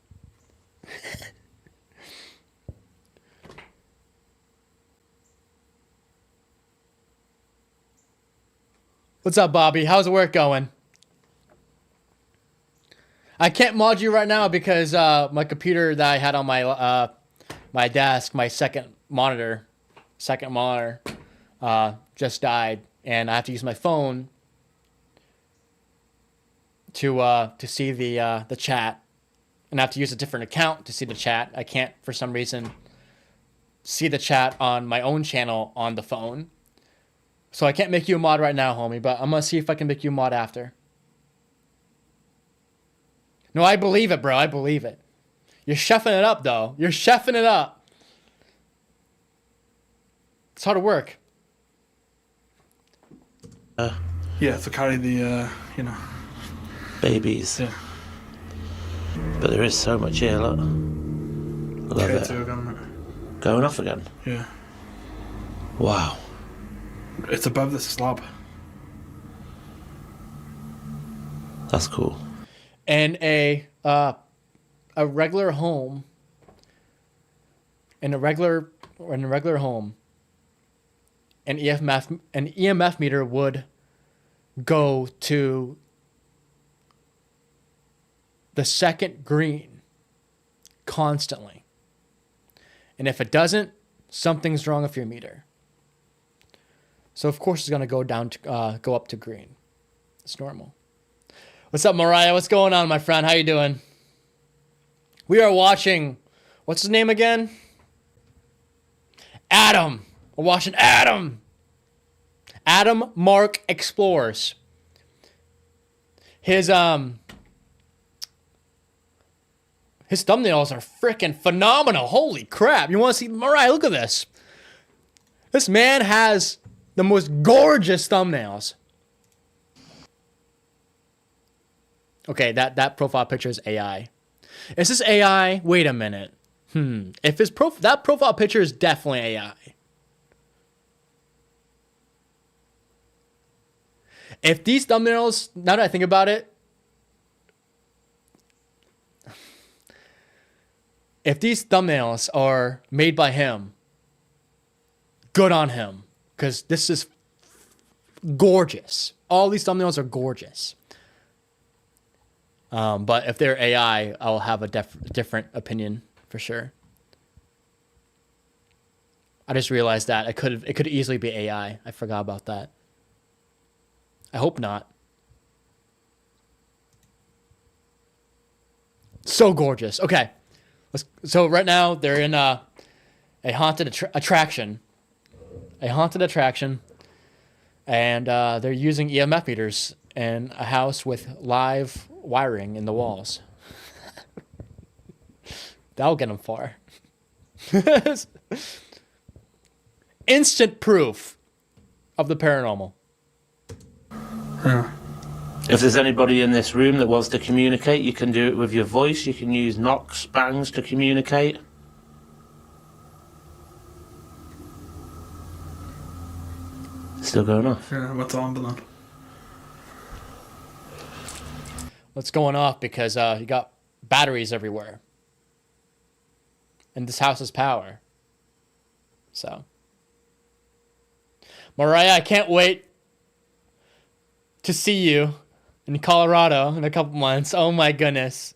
What's up, Bobby? How's the work going? I can't mod you right now because my computer that I had on my my desk, my second monitor, just died, and I have to use my phone to see the chat, and I have to use a different account to see the chat. I can't, for some reason, see the chat on my own channel on the phone. So I can't make you a mod right now, homie, but I'm going to see if I can make you a mod after. No, I believe it, bro. I believe it. You're chefing it up, though. You're chefing it up. hard work. Yeah, to carry the, babies. Yeah. But there is so much here, look. Love it. K2 again, mate. Going off again. Yeah. Wow. It's above the slab. That's cool. And a regular home. In a regular home, an EMF meter would go to the second green constantly. And if it doesn't, something's wrong with your meter. So of course it's gonna go up to green. It's normal. What's up, Mariah? What's going on, my friend? How you doing? We are watching, what's his name again? Adam. We're watching Adam. Adam Mark Explores. His thumbnails are freaking phenomenal. Holy crap. You want to see Mariah? Look at this. This man has the most gorgeous thumbnails. Okay, that profile picture is AI. Is this AI? Wait a minute. If that profile picture is definitely AI. If these thumbnails, now that I think about it, if these thumbnails are made by him, good on him, because this is gorgeous. All these thumbnails are gorgeous. But if they're AI, I'll have a different opinion for sure. I just realized that it could easily be AI. I forgot about that. I hope not. So gorgeous. Okay. So right now they're in a haunted attraction. A haunted attraction. And they're using EMF meters in a house with live wiring in the walls. That'll get them far. Instant proof of the paranormal. Yeah. If there's anybody in this room that wants to communicate, you can do it with your voice. You can use knocks, bangs to communicate. Still going off. Yeah, what's on then? What's going off? Because you got batteries everywhere. And this house has power. So. Mariah, I can't wait to see you in Colorado in a couple months. Oh my goodness.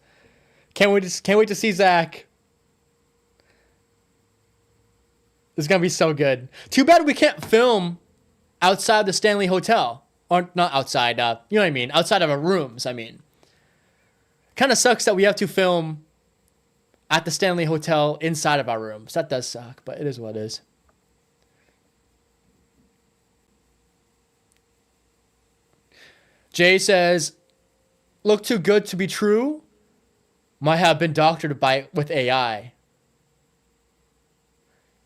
Can't wait to see Zach. It's gonna be so good. Too bad we can't film outside the Stanley Hotel. Or not outside, you know what I mean? Outside of our rooms, I mean. Kind of sucks that we have to film at the Stanley Hotel inside of our rooms. That does suck, but it is what it is. Jay says, look too good to be true. Might have been doctored with AI.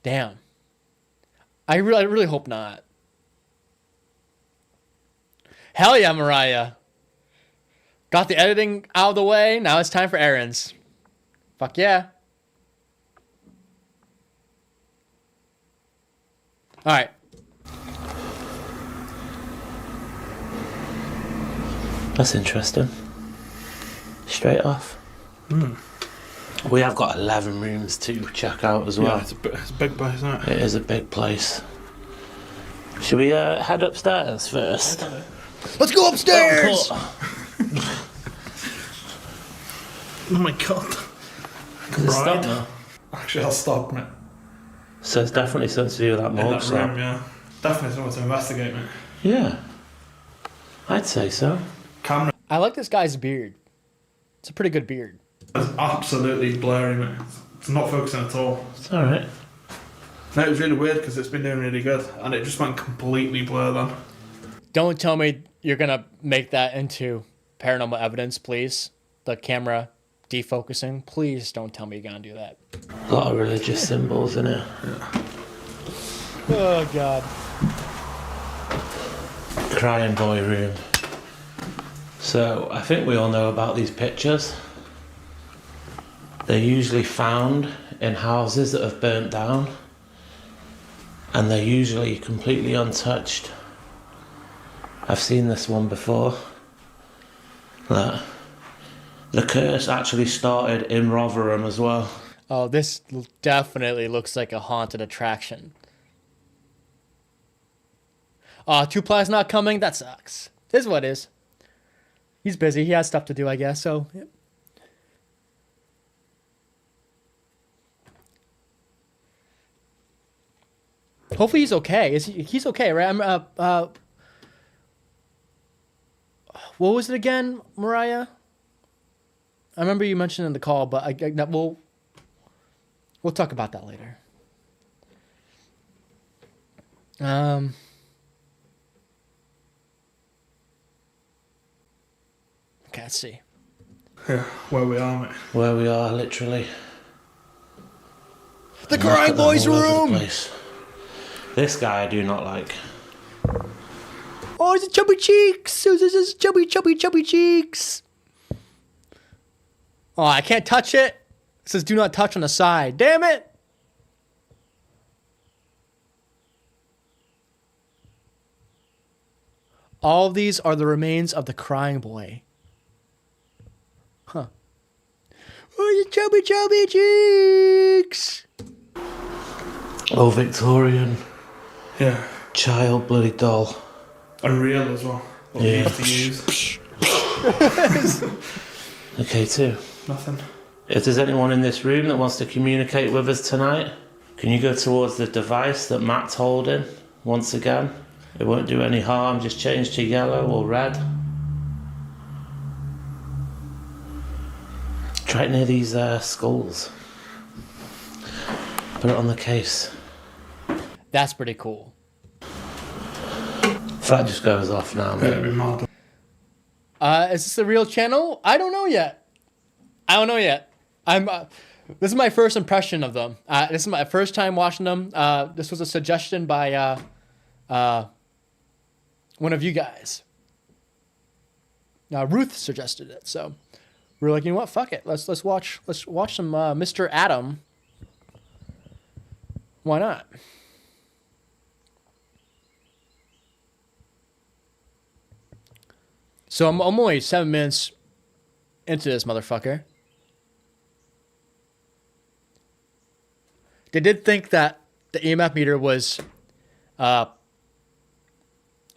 Damn. I really hope not. Hell yeah, Mariah. Got the editing out of the way. Now it's time for errands. Fuck yeah. All right. That's interesting. Straight off. We have got 11 rooms to check out as well. Yeah, it's a big place, isn't it? It is a big place. Should we head upstairs first? Let's go upstairs. Oh my god. Does it stop now? Actually, I'll stop, mate. So it's definitely something to do with that In morgue that room, slab. yeah. Definitely something to investigate, mate. Yeah. I'd say so. Camera I like this guy's beard. It's a pretty good beard. is absolutely blurry, mate. It's not focusing at all. It's alright. No, it was really weird because it's been doing really good, and it just went completely blur then. Don't tell me you're going to make that into paranormal evidence, please. The camera defocusing. Please don't tell me you're going to do that. A lot of religious symbols in it. Oh God. Crying boy room. So I think we all know about these pictures. They're usually found in houses that have burnt down, and they're usually completely untouched. I've seen this one before. That the curse actually started in Rotherham as well. Oh, this definitely looks like a haunted attraction. Oh, Tuplay's not coming? That sucks. This is what it is. He's busy. He has stuff to do, I guess, so... Yep. Hopefully he's okay. He's okay, right? What was it again, Mariah? I remember you mentioned in the call, but we'll talk about that later. Okay, let's see. Yeah, where we are, mate. Where we are, literally. The Crying Boys All over the room! place. This guy I do not like. Oh, it's chubby cheeks! It's chubby cheeks! Oh, I can't touch it. It says do not touch on the side. Damn it! All of these are the remains of the crying boy. Huh. Oh, the chubby cheeks! Oh, Victorian Yeah. child bloody doll. Unreal as well. What we Yeah. used to use. Okay, too. Nothing. If there's anyone in this room that wants to communicate with us tonight, can you go towards the device that Matt's holding once again? It won't do any harm, just change to yellow or red. Try it near these skulls. Put it on the case. That's pretty cool. If that just goes off now, It'd mate. be mad. Is this a real channel? I don't know yet. I'm. This is my first impression of them. This is my first time watching them. This was a suggestion by one of you guys. Ruth suggested it, so we're like, you know what? Fuck it. Let's watch some Mr. Adam. Why not? So I'm only 7 minutes into this motherfucker. They did think that the EMF meter was, it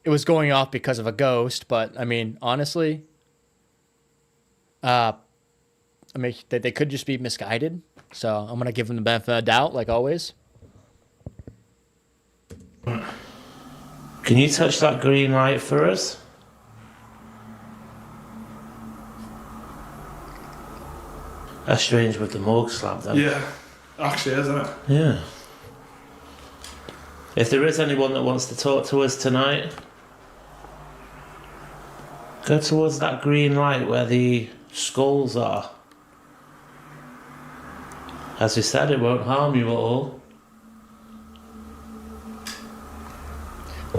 was going off because of a ghost, but I mean, honestly, they could just be misguided. So I'm gonna give them the benefit of the doubt, like always. Can you touch that green light for us? That's strange with the morgue slab then. Yeah. Actually, isn't it? Yeah. If there is anyone that wants to talk to us tonight, go towards that green light where the skulls are. As we said, it won't harm you at all.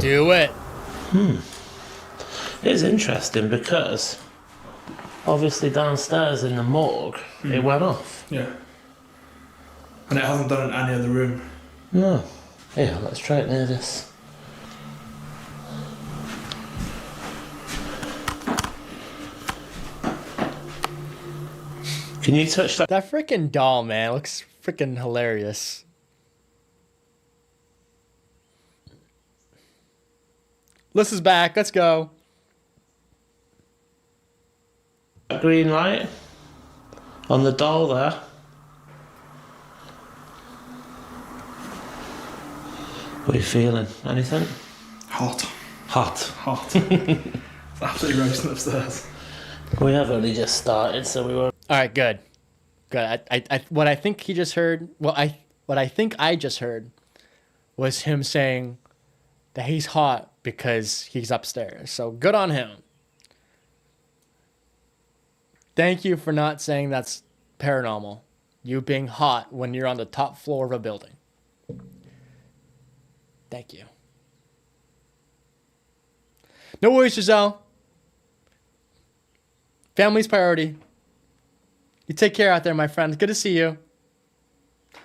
Do it. It's interesting because obviously downstairs in the morgue, it went off. Yeah. And it hasn't done in any other room. No. Here, let's try it near this. Can you touch that? That freaking doll, man, looks freaking hilarious. Liz is back. Let's go. Green light on the doll there. What are you feeling? Anything? Hot. Hot. Hot. It's absolutely roasting upstairs. We have only just started, so we won't. All right, good. What I think he just heard. What I think I just heard was him saying that he's hot because he's upstairs. So good on him. Thank you for not saying that's paranormal. You being hot when you're on the top floor of a building. Thank you. No worries, Giselle. Family's priority. You take care out there, my friend. Good to see you.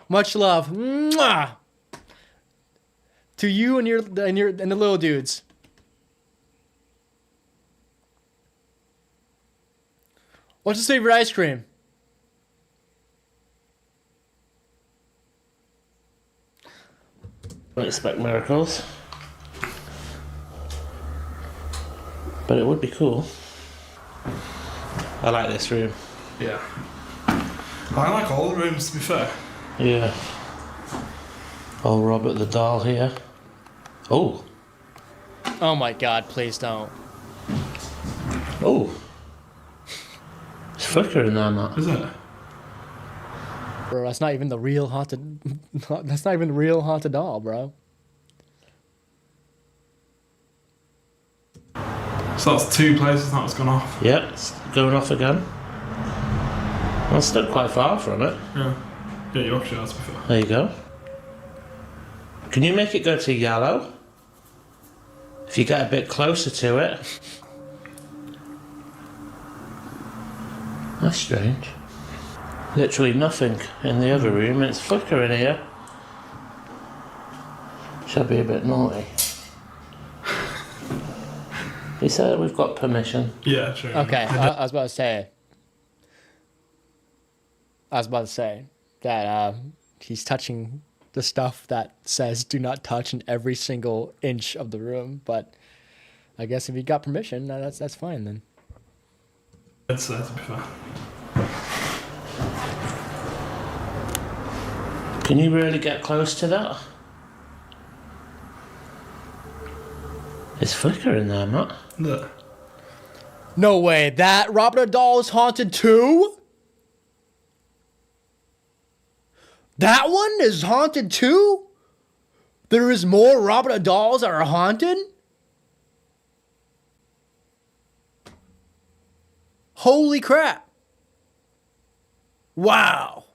Much love. Mwah! To you and the little dudes. What's your favorite ice cream? Don't expect miracles. But it would be cool. I like this room. Yeah. I like all the rooms, to be fair. Yeah. Old Robert the doll here. Oh. Oh my god, please don't. Oh. It's flickering there, Matt. Isn't it? Bro, that's not even the real haunted. That's not even the real haunted doll, bro. So that's 2 places now it's gone off. Yep, it's going off again. Well, it's still quite far from it. Yeah. Yeah, you actually are, to be fair. There you go. Can you make it go to yellow? If you get a bit closer to it. That's strange. Literally nothing in the other room. It's flickering here. Should be a bit naughty. He said we've got permission. Yeah, true. Okay, I was about to say. That he's touching the stuff that says "do not touch" in every single inch of the room. But I guess if he got permission, that's fine then. It's to be fair. Can you really get close to that? It's flickering there, Matt. Look. No way. That Robert the Doll is haunted too? That one is haunted too? There is more Robert the Dolls that are haunted? Holy crap. Wow.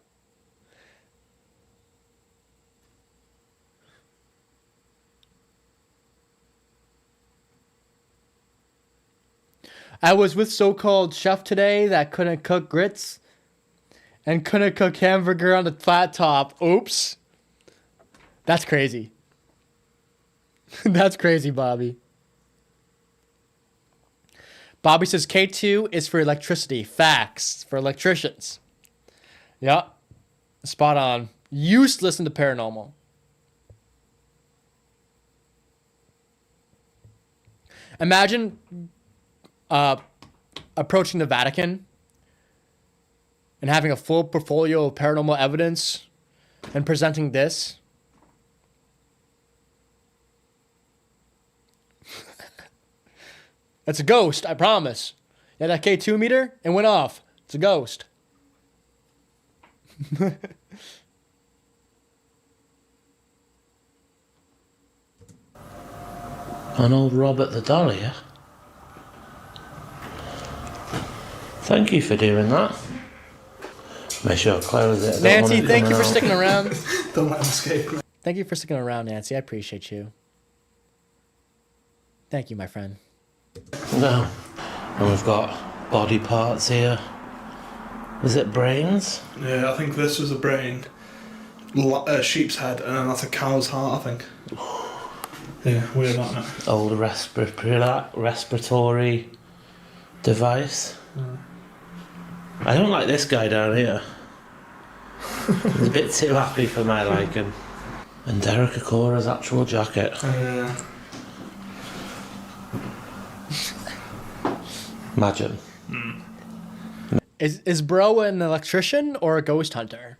I was with so-called chef today that couldn't cook grits and couldn't cook hamburger on the flat top. Oops. That's crazy. That's crazy, Bobby. Bobby says K2 is for electricity. Facts. For electricians. Yep. Spot on. Used to listen to paranormal. Imagine approaching the Vatican and having a full portfolio of paranormal evidence and presenting this. That's a ghost, I promise. Yeah, that K2 meter, it went off. It's a ghost. An old Robert the doll here. Thank you for doing that. Make sure I close it. Nancy, thank you for sticking around. Don't let him escape. Thank you for sticking around, Nancy. I appreciate you. Thank you, my friend. No. And we've got body parts here. Is it brains? Yeah, I think this was a brain. A sheep's head, and then that's a cow's heart, I think. Yeah, weird, isn't it? Old respiratory device. I don't like this guy down here. He's a bit too happy for my liking. And Derek Akora's actual jacket. Imagine. Is bro an electrician or a ghost hunter?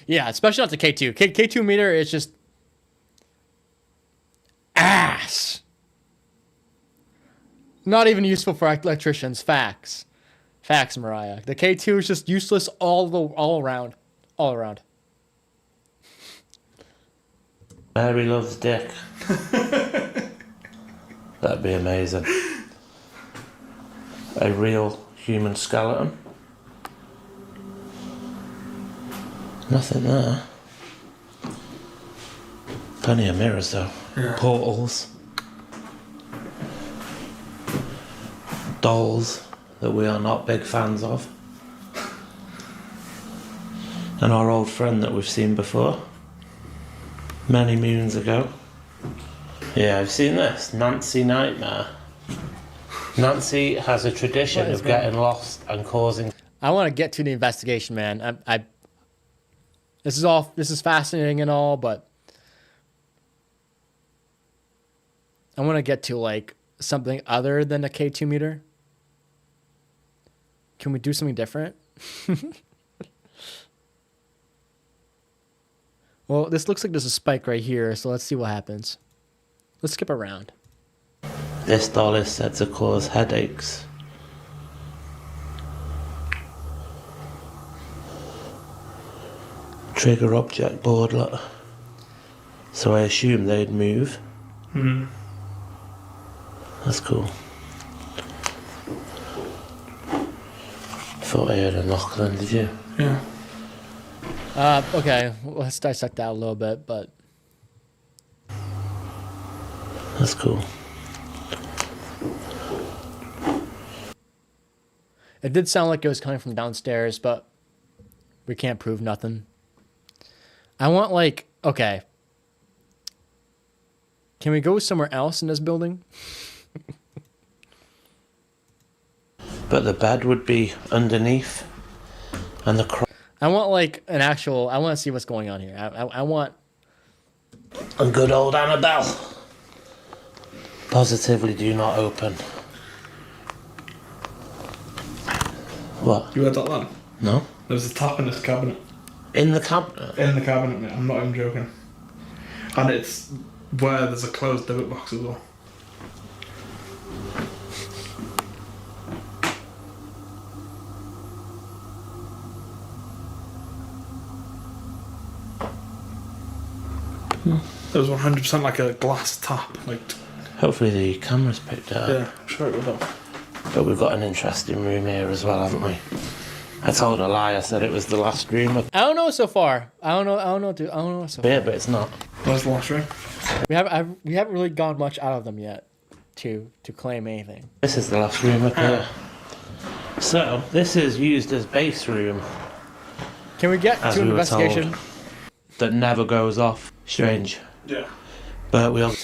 Yeah, especially not the K2. K2 meter is just ass. Not even useful for electricians. Facts. Facts, Mariah. The K2 is just useless all around. All around. Mary loves Dick. That'd be amazing. A real human skeleton. Nothing there. Plenty of mirrors though. Yeah. Portals. Dolls that we are not big fans of. And our old friend that we've seen before. Many moons ago. Yeah, I've seen this. Nancy Nightmare. Nancy has a tradition What is of getting lost and causing... I want to get to the investigation, man. This is fascinating and all, but I want to get to like something other than a K2 meter. Can we do something different? Well, this looks like there's a spike right here, so let's see what happens. Let's skip around. This doll is said to cause headaches. Trigger object board, look. So I assume they'd move. Hmm. That's cool. Thought I heard a knock then, did you? Yeah. Okay, let's dissect that a little bit, but That's cool. it did sound like it was coming from downstairs, but we can't prove nothing. I want like, okay. Can we go somewhere else in this building? But the bed would be underneath. And the I want like an actual, I want to see what's going on here. I want, and good old Annabelle. Positively do not open. What? You heard that then? No? There's a tap in this cabinet. In the cabinet? In the cabinet, mate. I'm not even joking. And it's where there's a closed debit box as well. It was 100% like a glass tap. Like, Hopefully the camera's picked it up. yeah, I'm sure it would have. But we've got an interesting room here as well, haven't we? I told a lie, I said it was the last room of... I don't know so far. I don't know, dude. I don't know so far. Yeah, but it's not. Where's the last room? We haven't really gone much out of them yet to claim anything. This is the last room up here. So, this is used as base room. Can we get As to an we were investigation? told. That never goes off. Strange. Yeah. But we'll...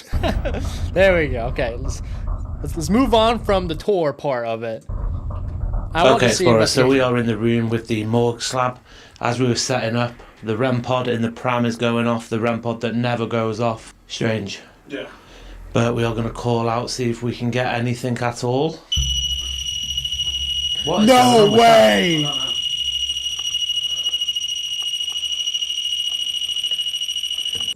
There we go. Okay, let's move on from the tour part of it. I want Okay, to see Explorer, so we investigation. are in the room with the morgue slab. As we were setting up, the REM pod in the pram is going off, the REM pod that never goes off. Strange. Yeah. But we are going to call out, see if we can get anything at all. What is going on No with that? way!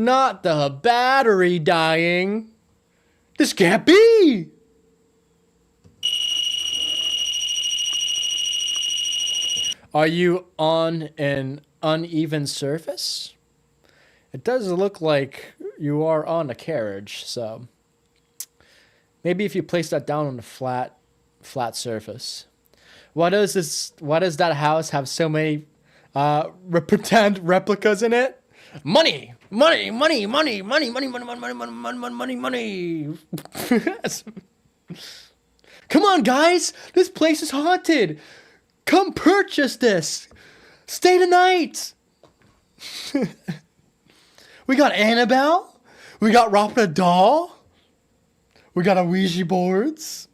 Not the battery dying. This can't be. Are you on an uneven surface? It does look like you are on a carriage, so maybe if you place that down on a flat surface. Why does that house have so many pretend replicas in it? Money. Come on, guys. This place is haunted. Come purchase this. Stay the night. We got Annabelle. We got Rappa doll. We got a Ouija boards.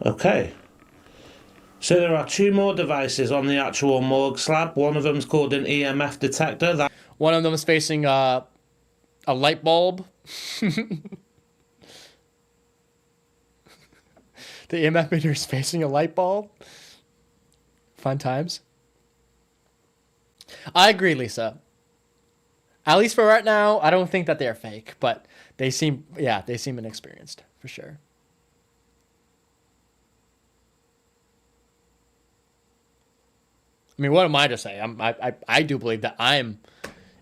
Okay. So there are two more devices on the actual morgue slab. One of them's called an EMF detector. One of them is facing a light bulb. The EMF meter is facing a light bulb. Fun times. I agree, Lisa. At least for right now, I don't think that they're fake, but they seem inexperienced for sure. I mean, what am I to say? I do believe that I'm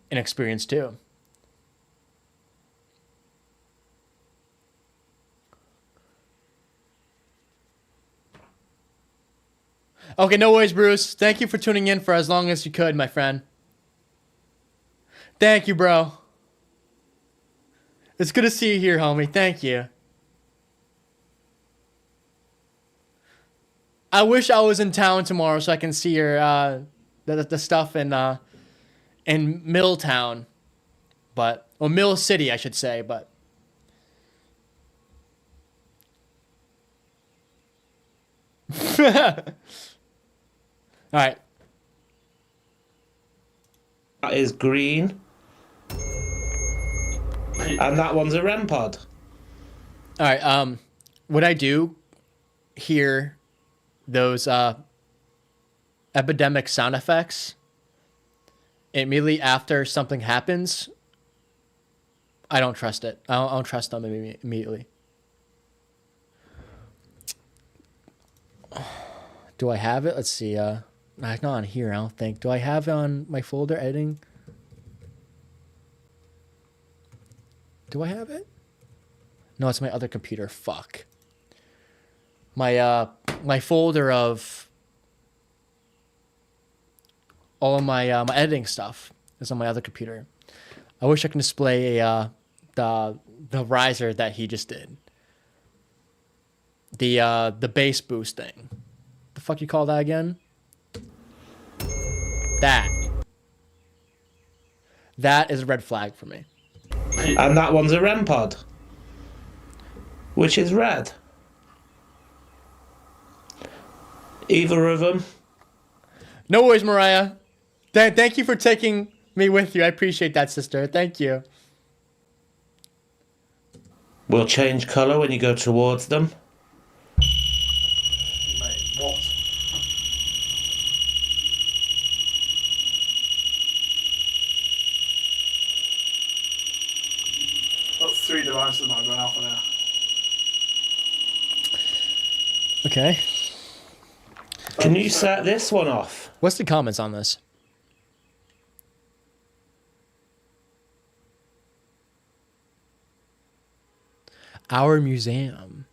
inexperienced too. Okay, no worries, Bruce. Thank you for tuning in for as long as you could, my friend. Thank you, bro. It's good to see you here, homie. Thank you. I wish I was in town tomorrow so I can see your the stuff in Milltown, or Mill City, I should say, but. All right. That is green. And that one's a REM pod. All right. Would I do hear those epidemic sound effects immediately after something happens? I don't trust it. I don't trust them immediately. Do I have it? Let's see. Not on here, I don't think. Do I have it on my folder editing? Do I have it? No, it's my other computer. Fuck. My folder of all of my my editing stuff is on my other computer. I wish I could display the riser that he just did. The bass boost thing. The fuck you call that again? That is a red flag for me. And that one's a REM pod, which is red. Either of them. No worries, Mariah. Thank you for taking me with you. I appreciate that, sister. Thank you. Will change colour when you go towards them. What? That's 3 devices that might have gone off now. Okay. Can you set this one off? What's the comments on this? Our museum.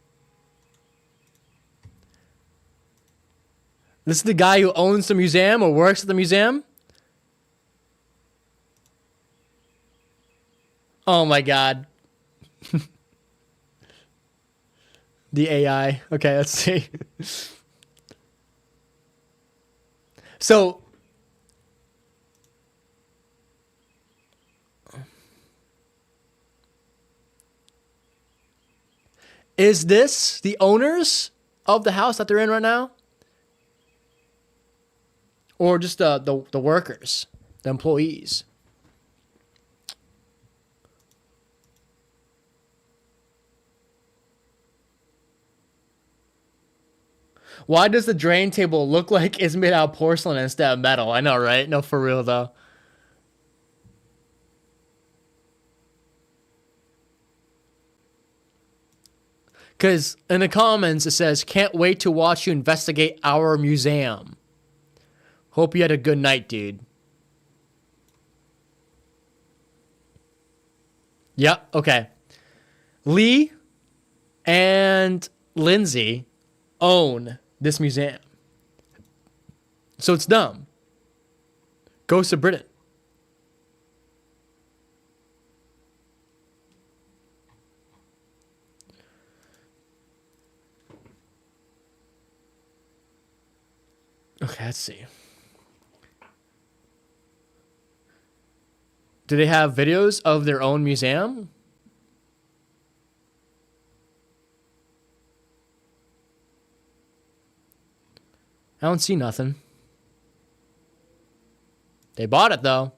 This is the guy who owns the museum or works at the museum? Oh my god. The AI. Okay, let's see. So, is this the owners of the house that they're in right now? Or just the workers, the employees? Why does the drain table look like it's made out of porcelain instead of metal? I know, right? No, for real, though. Because in the comments, it says, can't wait to watch you investigate our museum. Hope you had a good night, dude. Yep, okay. Lee and Lindsay own this museum. So it's dumb. Ghost of Britain. Okay, let's see. Do they have videos of their own museum? I don't see nothing. They bought it, though.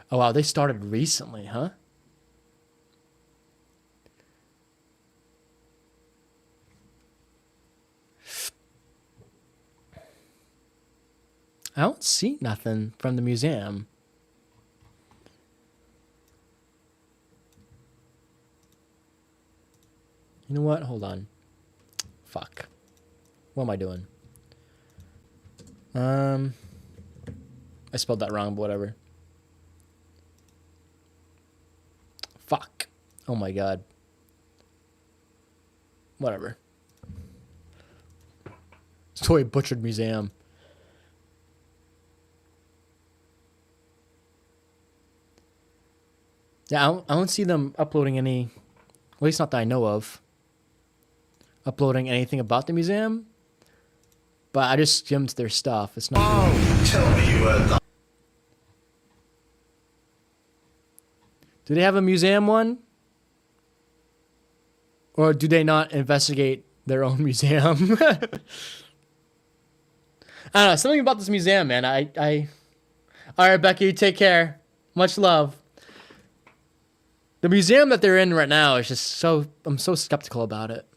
Oh, wow, they started recently, huh? I don't see nothing from the museum. You know what? Hold on. Fuck. What am I doing? I spelled that wrong, but whatever. Fuck. Oh my god. whatever. Toy Butchered Museum. Yeah, I don't see them uploading any, at least not that I know of, uploading anything about the museum. But I just skimmed their stuff. It's not. Tell me you are lying. Do they have a museum one? Or do they not investigate their own museum? I don't know. Something about this museum, man. All right, Becky, take care. Much love. The museum that they're in right now is just so, I'm so skeptical about it.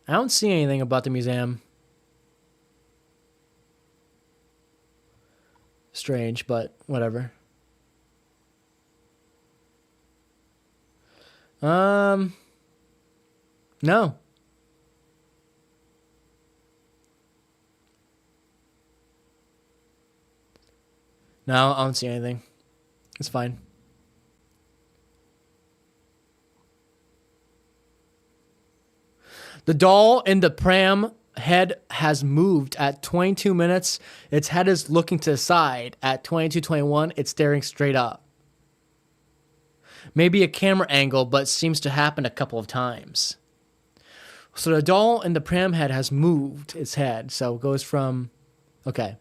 I don't see anything about the museum. Strange, but whatever. No. No, I don't see anything. It's fine. The doll in the pram head has moved at 22 minutes. Its head is looking to the side. At 22:21, it's staring straight up. Maybe a camera angle, but seems to happen a couple of times. So the doll in the pram head has moved its head. So it goes from... Okay.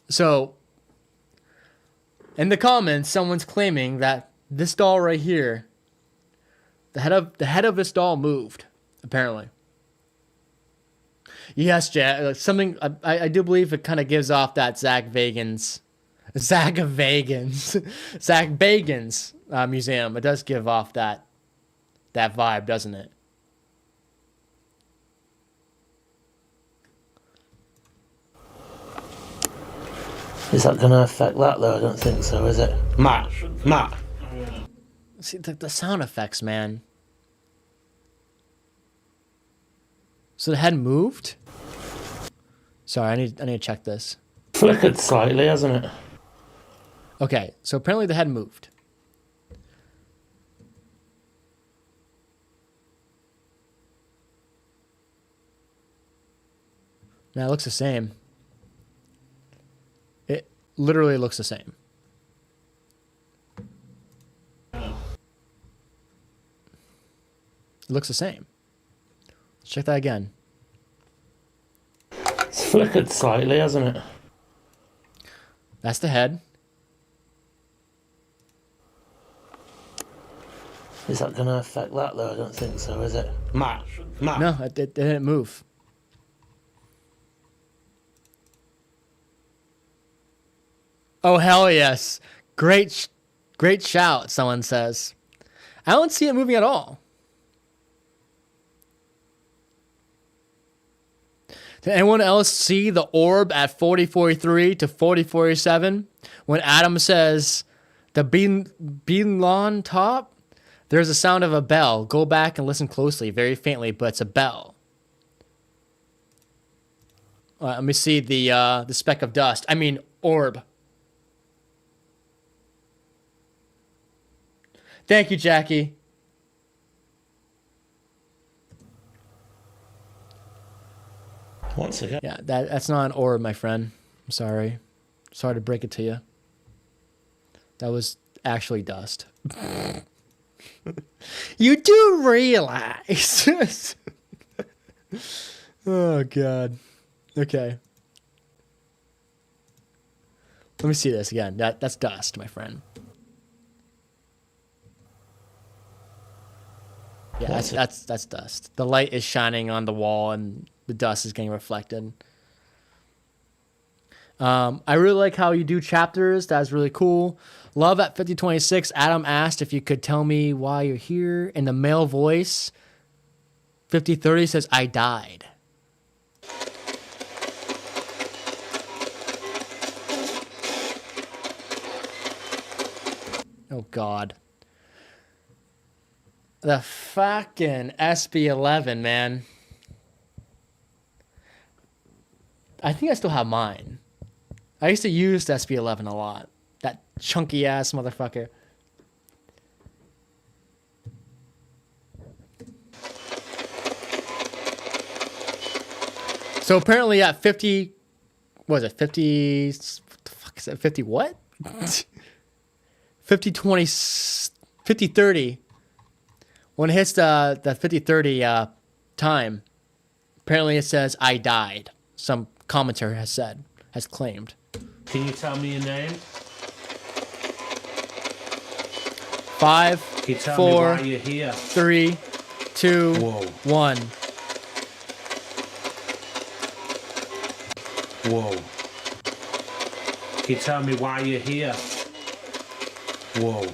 So, in the comments, someone's claiming that this doll right here, the head of this doll moved, apparently. Yes, Jack. Something I do believe it kind of gives off that Zach Bagans museum. It does give off that vibe, doesn't it? Is that going to affect that though? I don't think so, is it? Matt. See, the sound effects, man. So the head moved? Sorry, I need to check this. Flickered slightly, hasn't it? Okay, so apparently the head moved. Now it looks the same. It literally looks the same. It looks the same. Let's check that again. It's flickered slightly, hasn't it? That's the head. Is that going to affect that though? I don't think so, is it? Matt. No, it didn't move. Oh, hell yes. Great shout, someone says. I don't see it moving at all. Did anyone else see the orb at 4043 to 4047? When Adam says the bean lawn top, there's a sound of a bell. Go back and listen closely, very faintly, but it's a bell. Let me see the speck of dust. I mean, orb. Thank you, Jackie. Once again. Yeah, that's not an orb, my friend. I'm sorry. Sorry to break it to you. That was actually dust. You do realize. Oh, God. Okay. Let me see this again. That's dust, my friend. Yeah, that's dust. The light is shining on the wall and the dust is getting reflected. I really like how you do chapters. That's really cool. Love at 5026. Adam asked if you could tell me why you're here in the male voice. 5030 says, I died. Oh, God. The fucking SB11, man. I think I still have mine. I used to use the SB11 a lot. That chunky ass motherfucker. So apparently at 50, what was it, 50, what the fuck is that, 50 what? 50, 20, 50, 30. When it hits the 50, 30 time, apparently it says, I died. Some commentator has claimed. Can you tell me your name? 5, Can you tell me 4, why you're here? 3, 2, Whoa. 1. Whoa. Can you tell me why you're here? Whoa.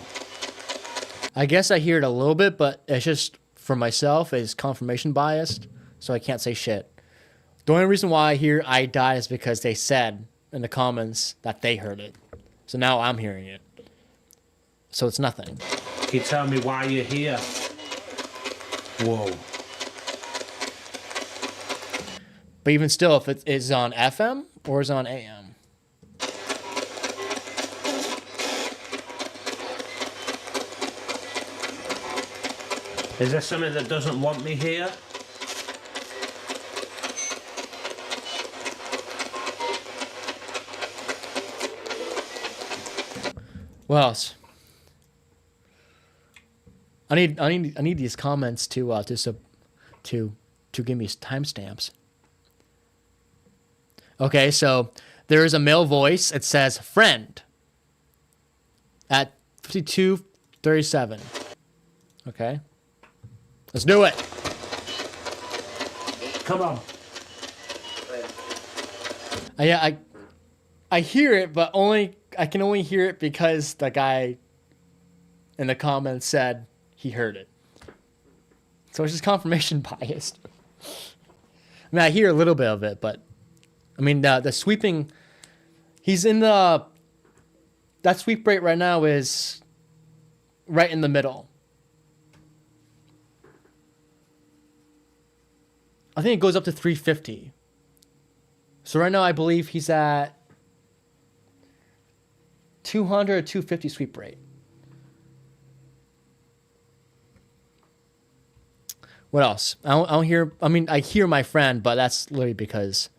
I guess I hear it a little bit, but it's just for myself. It's confirmation biased, so I can't say shit. The only reason why I hear I died is because they said in the comments that they heard it. So now I'm hearing it. So it's nothing. Can you tell me why you're here? Whoa. But even still, if it is on FM or is on AM. Is there something that doesn't want me here? What else? I need these comments to give me timestamps. Okay, so there is a male voice. It says friend at 52:37. Okay, let's do it. Come on. I hear it, but I can only hear it because the guy in the comments said he heard it. So it's just confirmation biased. I mean, I hear a little bit of it, but I mean, the sweeping, he's in that sweep rate right now is right in the middle. I think it goes up to 350. So right now I believe he's at 200 or 250 sweep rate. What else? I don't hear, I mean, I hear my friend, but that's literally because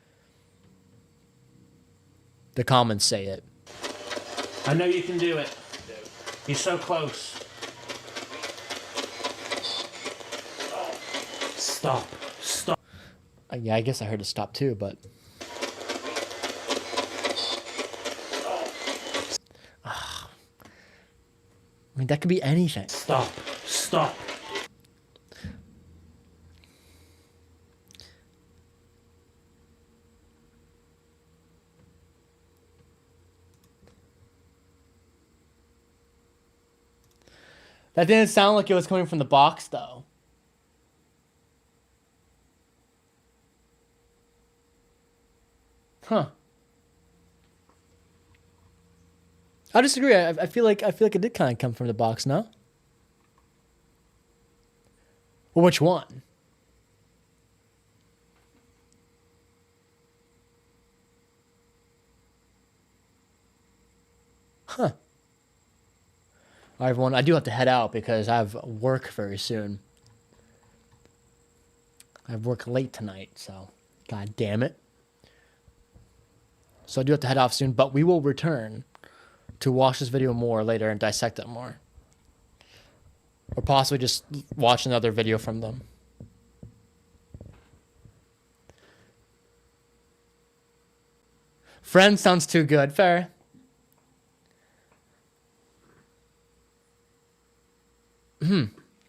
the comments say it. I know you can do it. You're so close. Stop. Stop. Yeah, I guess I heard it stop too, but... I mean, that could be anything. Stop. Stop. That didn't sound like it was coming from the box, though. Huh. I disagree. I feel like it did kind of come from the box, no? Well, which one? Huh. All right, everyone. I do have to head out because I have work very soon. I have work late tonight, so god damn it. So I do have to head off soon, but we will return to watch this video more later and dissect it more. Or possibly just watch another video from them. Friend sounds too good. Fair.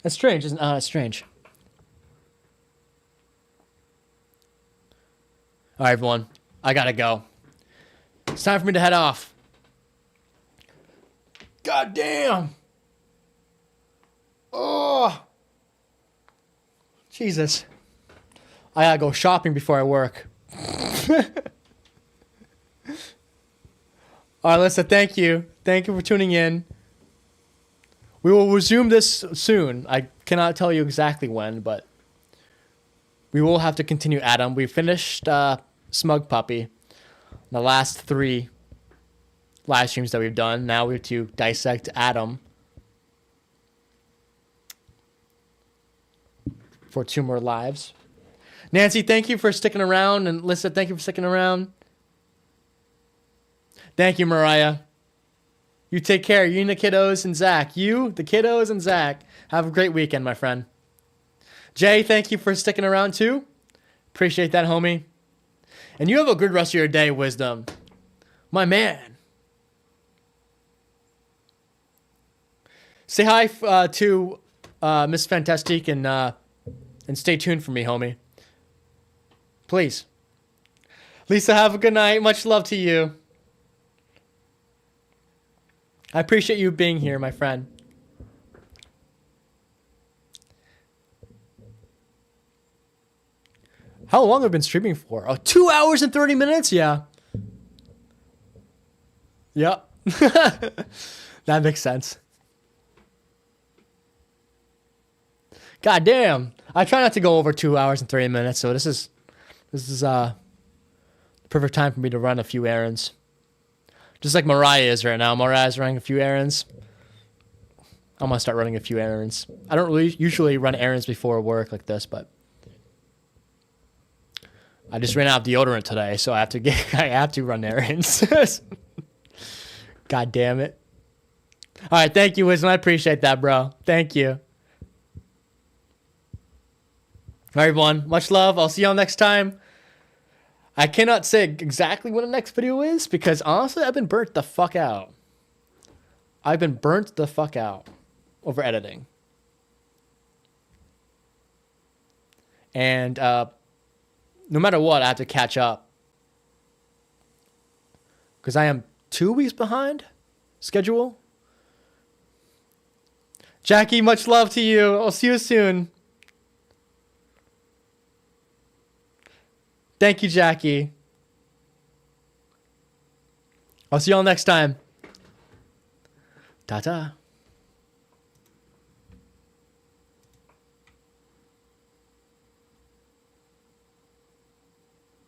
That's strange, isn't it? It's strange. All right, everyone. I gotta go. It's time for me to head off. God damn. Oh. Jesus. I gotta go shopping before I work. All right, Alyssa, thank you. Thank you for tuning in. We will resume this soon. I cannot tell you exactly when, but we will have to continue Adam. We finished Smug Puppy. The last three live streams that we've done. Now we have to dissect Adam for 2 more lives. Nancy, thank you for sticking around. And Lissa, thank you for sticking around. Thank you, Mariah. You take care. You and the kiddos and Zach. You, the kiddos, and Zach. Have a great weekend, my friend. Jay, thank you for sticking around too. Appreciate that, homie. And you have a good rest of your day, Wisdom. My man. Say hi to Miss Fantastique and stay tuned for me, homie. Please. Lisa, have a good night. Much love to you. I appreciate you being here, my friend. How long have I been streaming for? Oh, 2 hours and 30 minutes? Yeah. Yep. That makes sense. God damn. I try not to go over 2 hours and 30 minutes, so this is the perfect time for me to run a few errands. Just like Mariah is right now. Mariah's running a few errands. I'm gonna start running a few errands. I don't really usually run errands before work like this, but I just ran out of deodorant today, so I have to run errands. God damn it. All right, thank you, Wisdom. I appreciate that, bro. Thank you. All right, everyone. Much love. I'll see y'all next time. I cannot say exactly what the next video is because honestly, I've been burnt the fuck out. I've been burnt the fuck out over editing. And no matter what, I have to catch up. Because I am 2 weeks behind schedule. Jackie, much love to you. I'll see you soon. Thank you, Jackie. I'll see y'all next time. Ta-ta.